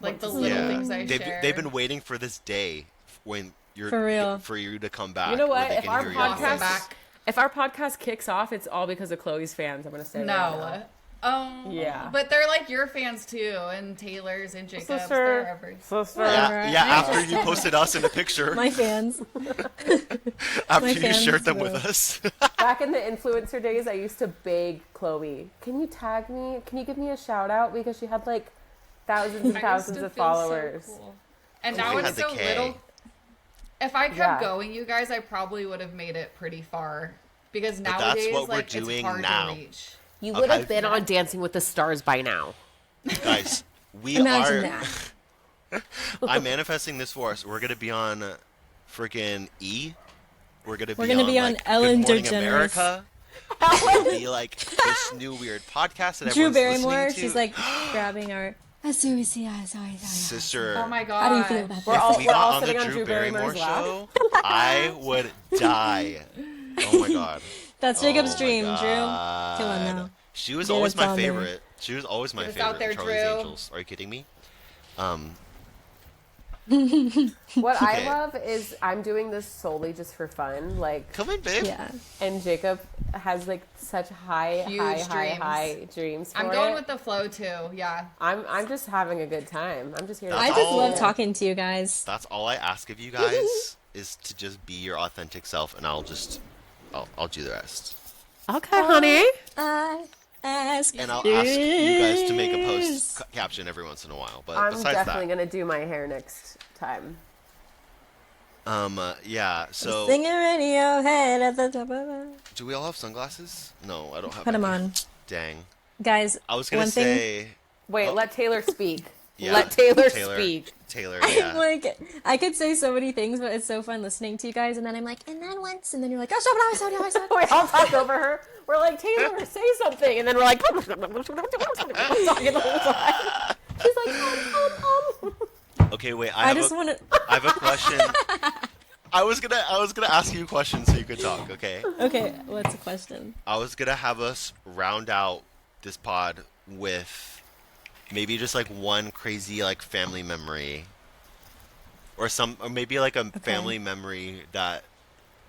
Like the What's- little Yeah, things I share. they've been waiting for this day when you're For real. for you to come back. You know where what? they If can our hear your podcast- voice. back. if our podcast kicks off, it's all because of Chloe's fans. I'm gonna say right now. No. Oh. Yeah. But they're like your fans too, and Taylor's and Jacob's. They're Sister, every. sister. Whatever. Yeah, I'm after just- you posted us in a picture, My fans. after my you fans shared them with will. us. Back in the influencer days, I used to beg Chloe, "Can you tag me? Can you give me a shout out?" Because she had like thousands and I used thousands to of feel so followers. cool. And Chloe now had it's the so K. little. If I kept Yeah. going, you guys, I probably would have made it pretty far. Because that's nowadays, what we're like, doing it's hard now. to reach. You would Okay. have been on Dancing with the Stars by now. Guys, we Imagine are. that. I'm manifesting this for us. We're gonna be on freaking E. We're gonna be on like, Ellen Good Morning DeGeneres. America. It'll be like this new weird podcast that Drew everyone's Barrymore, listening to. she's like grabbing our Sister, Oh my How do you feel gosh. about We're this? all, if we we're got all on the sitting on Drew Drew Barrymore Barrymore's lap. show, I would die. Oh my god. That's Jacob's Oh my dream, Drew. Come on god. now. She was Get always us my on there. favorite. She was always my Get us out favorite in there, Charlie's Drew. Angels. Are you kidding me? Um, What I Okay. love is I'm doing this solely just for fun. Like, come in, babe. Yeah. and Jacob has like such Huge dreams. high dreams for I'm going it. with the flow too. Yeah. I'm just having a good time. I'm just here to That's I just love all- talking to you guys. That's all I ask of you guys is to just be your authentic self, and I'll do the rest. Okay, honey. I ask And I'll ask you guys to make a this. post caption every once in a while. But I'm besides definitely that, gonna do my hair next time. yeah. So, Sing it in your head at the top of it. do we all have sunglasses? No, I don't have. Put 'em any. on. Dang. Guys, I was gonna one thing say. Wait, Oh. let Taylor speak. Yeah, Let Taylor speak. Taylor, I yeah. like I could say so many things, but it's so fun listening to you guys. And then I'm like, and then once, and then you're like, oh, stop it, We all talk over her. We're like, Taylor, say something, and then we're like, talking the whole time. She's like, Okay, wait. I just want to. I have a question. I was gonna ask you a question so you could talk. Okay. Okay, what's the question? I was gonna have us round out this pod with maybe just like one crazy like family memory, or maybe like a family memory that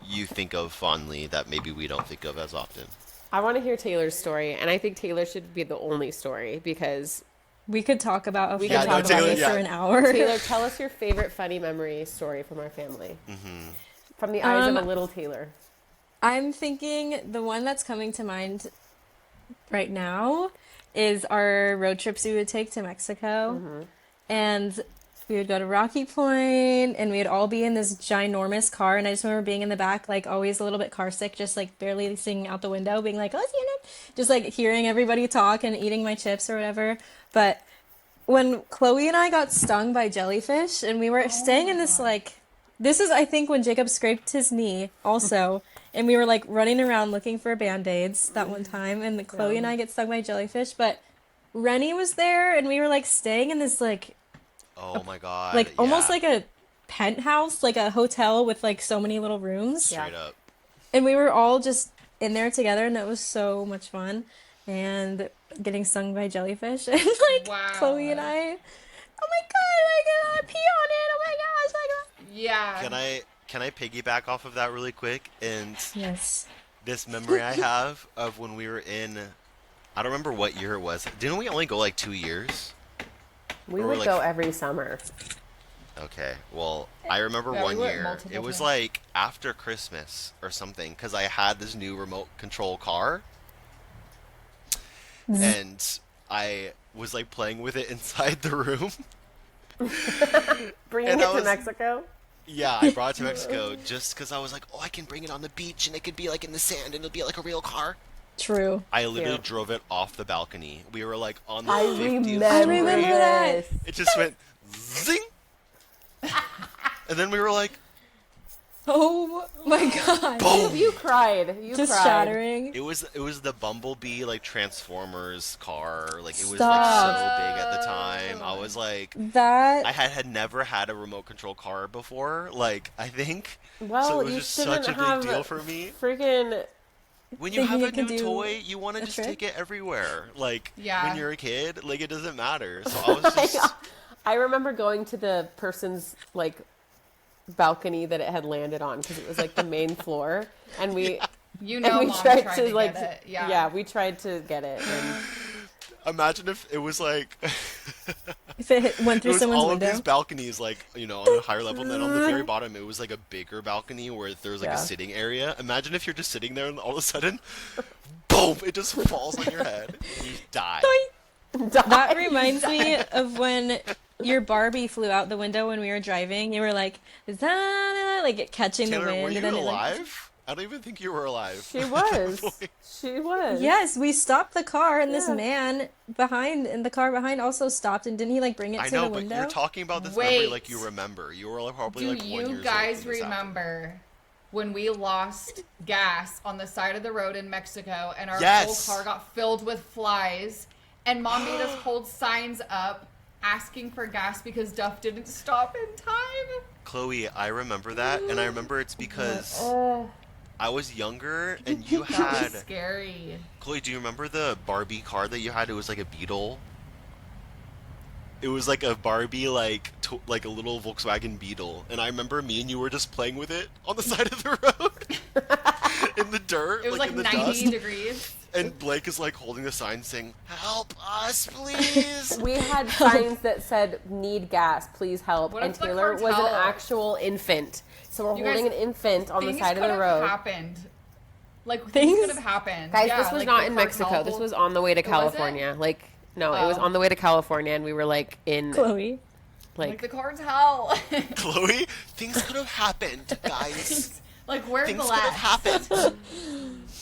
you think of fondly that maybe we don't think of as often. I want to hear Taylor's story, and I think Taylor should be the only story because We could talk about a We family could talk about memory it, for yeah. an hour. Taylor, tell us your favorite funny memory story from our family. From the eyes of a little Taylor. I'm thinking the one that's coming to mind right now is our road trips we would take to Mexico. And we would go to Rocky Point and we'd all be in this ginormous car. And I just remember being in the back, like always a little bit car sick, just like barely singing out the window, being like, oh, you know, just like hearing everybody talk and eating my chips or whatever. But when Chloe and I got stung by jellyfish and we were staying in this like, this is I think when Jacob scraped his knee also. And we were like running around looking for band-aids that one time, and Chloe and I get stung by jellyfish. But Rennie was there, and we were like staying in this like Oh my god. like almost yeah. like a penthouse, like a hotel with like so many little rooms. Straight up. And we were all just in there together, and it was so much fun. And getting stung by jellyfish, and like Wow. Chloe and I, oh my god, like pee on it. Oh my gosh, like Yeah. Can I piggyback off of that really quick? And yes. this memory I have of when we were in, I don't remember what year it was. Didn't we only go like 2 years? We Or would like- go every summer. Okay, well, I remember Yeah, we one went year. multiple It was times. like after Christmas or something, because I had this new remote control car, and I was like playing with it inside the room. Bringing And it I to was- Mexico. Yeah, I brought it to Mexico just because I was like, oh, I can bring it on the beach and it could be like in the sand and it'll be like a real car. True. I literally Cute. drove it off the balcony. We were like on the I 50th remember, I remember that. this. It just went zing. And then we were like, Oh my god. boom. You cried. You Just cried. shattering. It was the Bumblebee like Transformers car. Like it was Stop. like so big at the time. I was like, That I had never had a remote control car before. Like I think. Well, so it was you just shouldn't such a have big deal for me. Freaking. When you thinking have a it can new do toy, you want to a just trip? take it everywhere. Like Yeah. when you're a kid, like it doesn't matter. So I was just I remember going to the person's like balcony that it had landed on because it was like the main floor, and we You know, and we Mom tried tried to like get it. Yeah. we tried to get it. And imagine if it was like if it went it through was someone's all of window. these balconies, like on a higher level, and then on the very bottom it was like a bigger balcony where there was like Yeah. a sitting area. Imagine if you're just sitting there and all of a sudden, boom! It just falls on your head. And you die. That reminds me of when your Barbie flew out the window when we were driving. You were like, like catching Taylor, the wind. were you and then it, like, alive? I don't even think you were alive. she was. She was. yes, we stopped the car, and this Yeah. man in the car behind also stopped. And didn't he like bring it I to know, the but window? you're talking about this memory Wait. like you remember. You were like probably Do like 1 years you old guys when this happened. remember when we lost gas on the side of the road in Mexico and our Yes. whole car got filled with flies and Mom made us hold signs up asking for gas because Duff didn't stop in time. Chloe, I remember that, and I remember it's because I was younger and you That was had. scary. Chloe, do you remember the Barbie car that you had? It was like a Beetle. It was like a Barbie, like a little Volkswagen Beetle, and I remember me and you were just playing with it on the side of the road in the dirt, It was like in the 90 dust. degrees. And Blake is like holding the sign saying, "Help us, please!" We had signs that said "Need gas, please help," What and if the Taylor was an cartel- actual infant. So we're You holding guys, an infant on the Things side of could the have road. happened. Like things Things- could have happened. Guys, Yeah, this was like, not the in cartel Mexico. This pulled- was on the way to was it? California. No, it was Oh. on the way to California, and we were like in Chloe. like the cartel. Chloe, things could have happened, guys. Like where's Things the could have last? happened.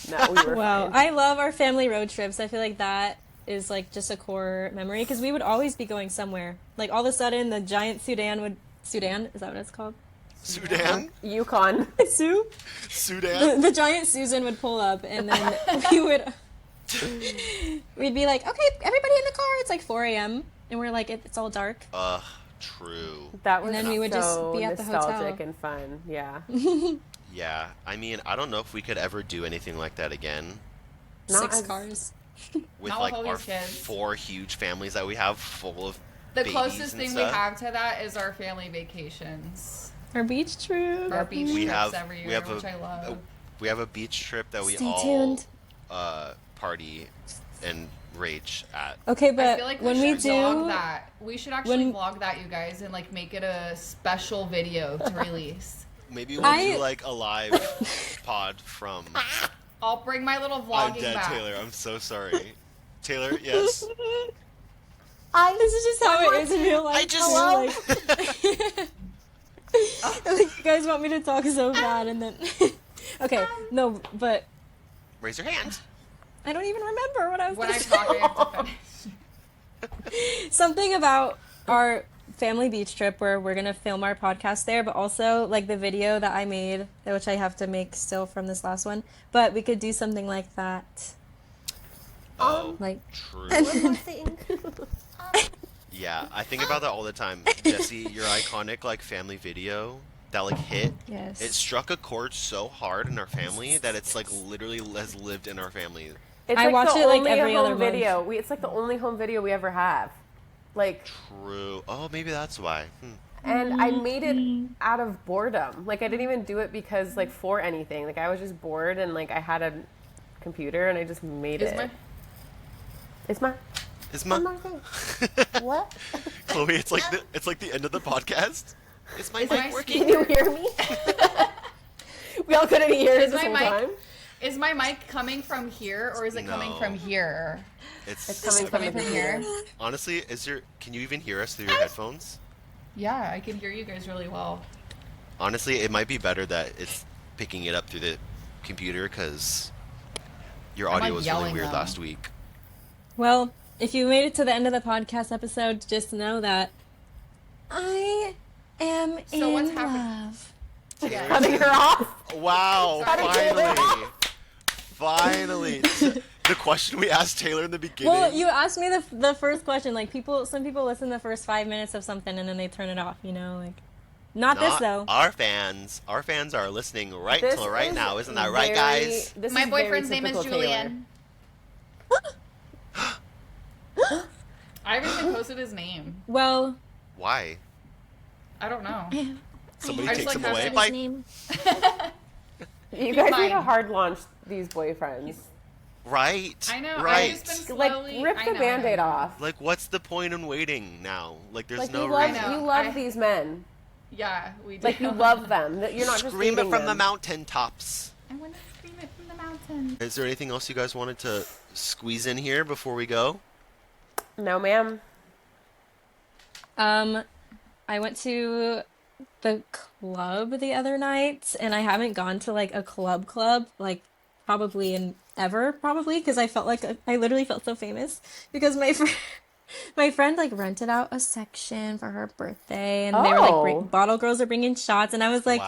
no, we were Wow, fine. I love our family road trips. I feel like that is like just a core memory because we would always be going somewhere. Like all of a sudden, the giant Sudan, is that what it's called? Sudan? Yukon. Sue? Sudan? The giant Susan would pull up, and then we would, we'd be like, okay, everybody in the car. It's like 4 a.m. and we're like, it's all dark. True. That was then we would just so be at the nostalgic hotel. and fun. Yeah. Yeah, I mean, I don't know if we could ever do anything like that again. Not 6 as- cars. With Not like with all our these kids. 4 huge families that we have full of The babies closest and thing stuff. we have to that is our family vacations. Our beach trip. Our beach We trips have every year, we have which I love. we have a beach trip that we Stay all tuned. party and rage at. Okay, I but feel like when we should vlog do, that. We should actually when- vlog that, you guys, and like make it a special video to release. Maybe we'll I- do like a live pod from I'll bring my little I'm vlogging dead, back. Taylor. I'm so sorry. Taylor, yes. this is just how it is in real life. I just Like, like, you guys want me to talk so bad, and then okay, no, but raise your hand. I don't even remember what I was When gonna I say. talk, I have to finish. Something about our family beach trip where we're gonna film our podcast there, but also like the video that I made, which I have to make still from this last one. But we could do something like that, Oh, like true. Nothing. Yeah, I think about that all the time. Jesse, your iconic like family video that like hit. yes. It struck a chord so hard in our family that it's like literally has lived in our family. It's I like watch the it, like, only every home other month. video. It's like the only home video we ever have. Like, True. Oh, maybe that's why. and I made it out of boredom. Like, I didn't even do it because like for anything. Like, I was just bored and like I had a computer and I just made Is it. my It's my. Is my What? Chloe? It's like the end of the podcast. Is my Is mic my working? Can you hear me? We all couldn't hear it Is this my whole mic- time. Is my mic coming from here or is it coming No. from here? It's Coming from the from computer. here. honestly, can you even hear us through your headphones? Yeah, I can hear you guys really well. Honestly, it might be better that it's picking it up through the computer because your I'm, audio like, was really yelling, weird though. last week. Well, if you made it to the end of the podcast episode, just know that I am So in what's happening? love. Yeah. Cutting her off. Wow! Sorry. Finally, finally. The question we asked Taylor in the beginning. Well, you asked me the first question. Like some people listen the first 5 minutes of something and then they turn it off. You know, like not this though. Our fans. Our fans are listening right This till right is now. Isn't that right, very- guys? This My is very boyfriend's name is typical Taylor. Julian. I haven't even posted his name. Well, Why? I don't know. Somebody I just takes like him away. his Bye. name. You guys need to mine. hard launch these boyfriends. Right. I know. Right. I've just been Like, slowly. rip I the know, Band-Aid I know. off. Like, what's the point in waiting now? Like, there's Like, no you love, reason. I know. you love I- these men. Yeah, we do. Like, you love them. That you're not just Scream it dating from the them. mountaintops. I want to scream it from the mountain. Is there anything else you guys wanted to squeeze in here before we go? No, ma'am. I went to the club the other night, and I haven't gone to like a club like probably in ever probably because I felt like I literally felt so famous because my friend like rented out a section for her birthday, and they were like Oh. bottle girls are bringing shots, and I was like,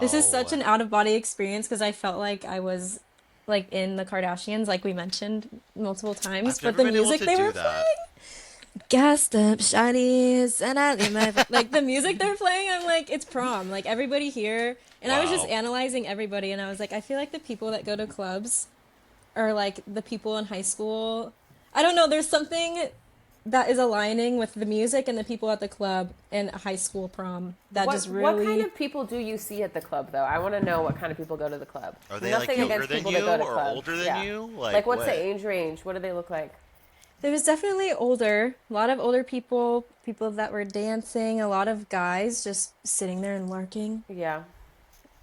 this is such Wow. an out of body experience because I felt like I was like in the Kardashians, like we mentioned multiple times, I've but never the been able music to they do were that. playing. gassed up shawties and I leave my like the music they're playing. I'm like, it's prom. Like everybody here, and I was just Wow. analyzing everybody, and I was like, I feel like the people that go to clubs are like the people in high school. I don't know. There's something that is aligning with the music and the people at the club and a high school prom that just What kind really. of people do you see at the club though? I want to know what kind of people go to the club. Are they like Nothing younger against than people you that go to or clubs. older than Yeah. you? Like what's what? the age range? What do they look like? There was definitely older, a lot of older people, people that were dancing, a lot of guys just sitting there and lurking. Yeah.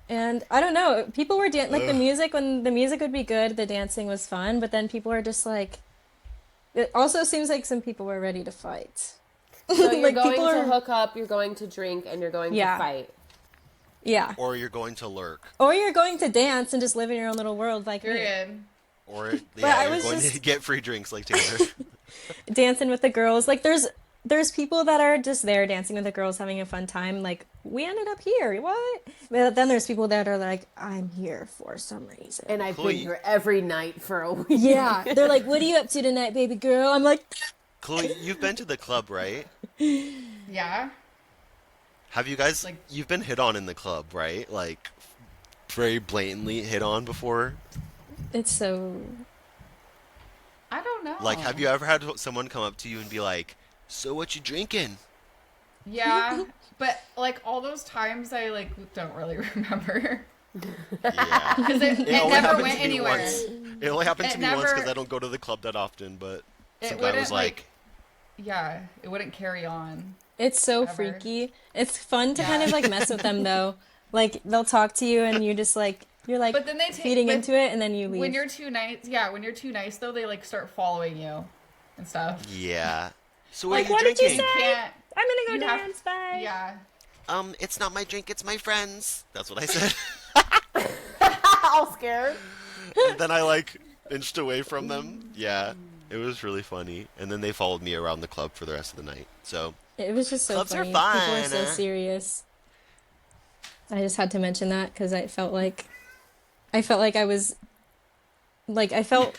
And I don't know, people were like the Ugh. music, when the music would be good, the dancing was fun, but then people were just like, it also seems like some people were ready to fight. So you're Like going people to are, hook up, you're going to drink, and you're going to yeah, fight. yeah. Or you're going to lurk. Or you're going to dance and just live in your own little world like me. Period. Or But yeah, I you're was going to just get free drinks like Taylor. dancing with the girls. Like there's people that are just there dancing with the girls having a fun time. Like we ended up here. What? But then there's people that are like, I'm here for some reason. And I've been Chloe, here every night for a week. Yeah. They're like, what are you up to tonight, baby girl? I'm like, Chloe, you've been to the club, right? Yeah. Have you guys Like, you've been hit on in the club, right? Like very blatantly hit on before? it's so I don't know. Like have you ever had someone come up to you and be like, "So what you drinking?" Yeah, but like all those times I like don't really remember Yeah. because it It only never happened went to me anywhere. once. It only happened It to me once because never- I don't go to the club that often, but It some guy was wouldn't like, Yeah, it wouldn't carry on. it's so Ever. freaky. It's fun to Yeah. kind of like mess with them though. Like they'll talk to you and you're like But then they take feeding but into it and then you leave. when you're too nice. Yeah, when you're too nice though, they like start following you and stuff. "Yeah. So what Like, are you what did you drinking?" say? Can't. I'm gonna go You have- dance. Bye. Yeah. It's not my drink, it's my friend's. That's what I said. All scared. And then I like inched away from them. Yeah. It was really funny. And then they followed me around the club for the rest of the night. So, It was just so Clubs are funny. People were so fun. serious. I just had to mention that because I felt like I was like I felt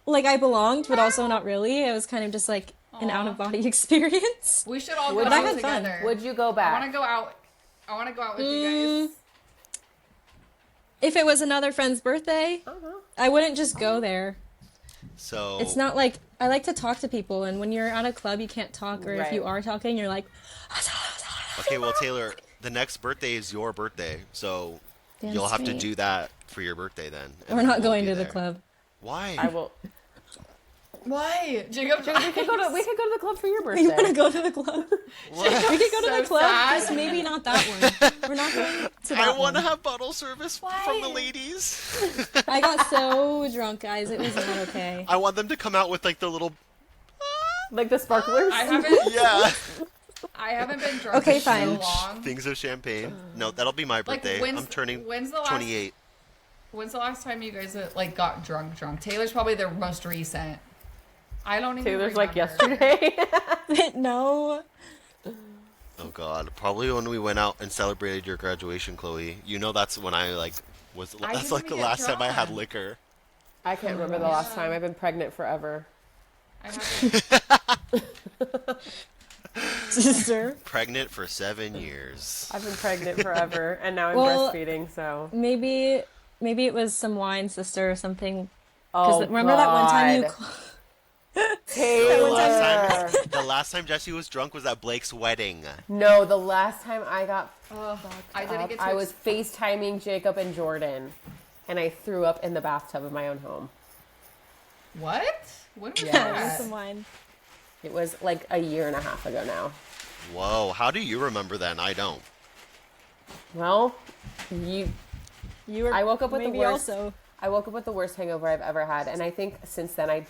like I belonged, but also not really. I was kind of just like an Aw. out of body experience. We should all Would go you- out I had fun. together. Would you go I want back? to go out. I want to go out with you Mm. guys. If it was another friend's birthday, I wouldn't just go there. so It's not like I like to talk to people, and when you're at a club, you can't talk, or if you Right. are talking, you're like, Okay, well, Taylor, the next birthday is your birthday. So, Damn you'll have to sweet. do that for your birthday then. and We're then not we'll going be to the there. club. Why? I will. Why? Jacob, We could go to the club for your You want to birthday. go to the club? We could go to So the club, sad. just maybe not that one. We're not going to that I want to one. have bottle service from the ladies. I got so drunk, guys. It was not okay. I want them to come out with like the little Like the sparklers. I haven't. yeah I haven't been drunk Okay, in so fine. long. things of champagne. No, that'll be my Like, birthday. when's- I'm turning when's the last- 28. When's the last time you guys like got drunk? Taylor's probably the most recent. I don't even. Taylor's like remember. yesterday. No. Oh God, probably when we went out and celebrated your graduation, Chloe. You know that's when I like was. I That's didn't like the even get last time I had drunk. liquor. I can't remember the last time. I've been pregnant forever. I haven't. Sister. Pregnant for 7 years. I've been pregnant forever, and now I'm Well- breastfeeding. So. Maybe it was some wine, sister, or something. Oh, Remember that one time you God. The Taylor. last time Jesse was drunk was at Blake's wedding. No, the last time I got I didn't up, get to. I was FaceTiming Jacob and Jordan, and I threw up in the bathtub of my own home. What? When was Yes. that? some wine. It was like a year and a half ago now. Whoa, how do you remember then? I don't. Well, You were. I woke up with the maybe worst. also. I woke up with the worst hangover I've ever had, and I think since then I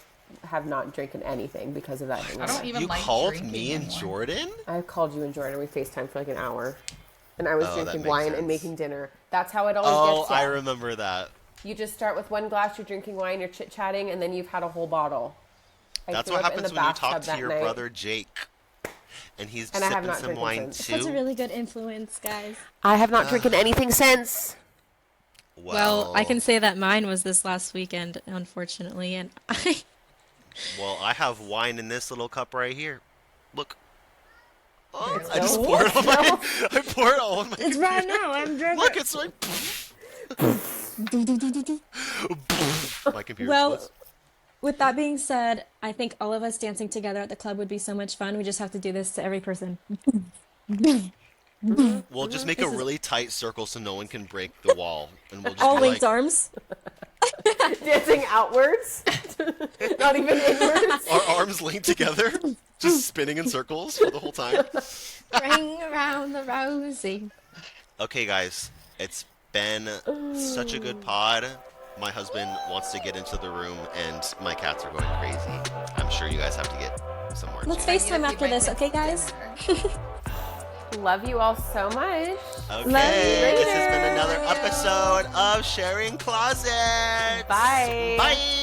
have not drinking anything because of that hangover. I don't even You like called drinking me and anymore. Jordan? I called you and Jordan. We FaceTimed for like an hour, and I was Oh, that drinking makes wine and sense. making dinner. That's how it always Oh, gets. I ya. remember that. You just start with one glass, you're drinking wine, you're chit chatting, and then you've had a whole bottle. I That's threw what up in happens the when you bathtub talk to that your night. brother Jake. And he's And I have sipping not some drinking wine since. too. That's a really good influence, guys. I have not drinking anything since. Well, I can say that mine was this last weekend, unfortunately, and I Well, I have wine in this little cup right here. Look. Oh, There, I just no. poured all my. I poured all of my. It's right now. I'm driving. Look, it's like. My computer Well, splits. with that being said, I think all of us dancing together at the club would be so much fun. We just have to do this to every person. We'll just make a This is really tight circle so no one can break the wall, and we'll just all be linked like, arms. Dancing outwards, not even inwards. our arms linked together, just spinning in circles for the whole time. Ring around the rosy. Okay, guys, it's been such a good pod. My husband wants to get into the room, and my cats are going crazy. I'm sure you guys have to get somewhere Let's too. FaceTime after this, okay, guys? Love you all so much. Okay, Love you this has been later. another episode of Sharing Closet. Bye. Bye.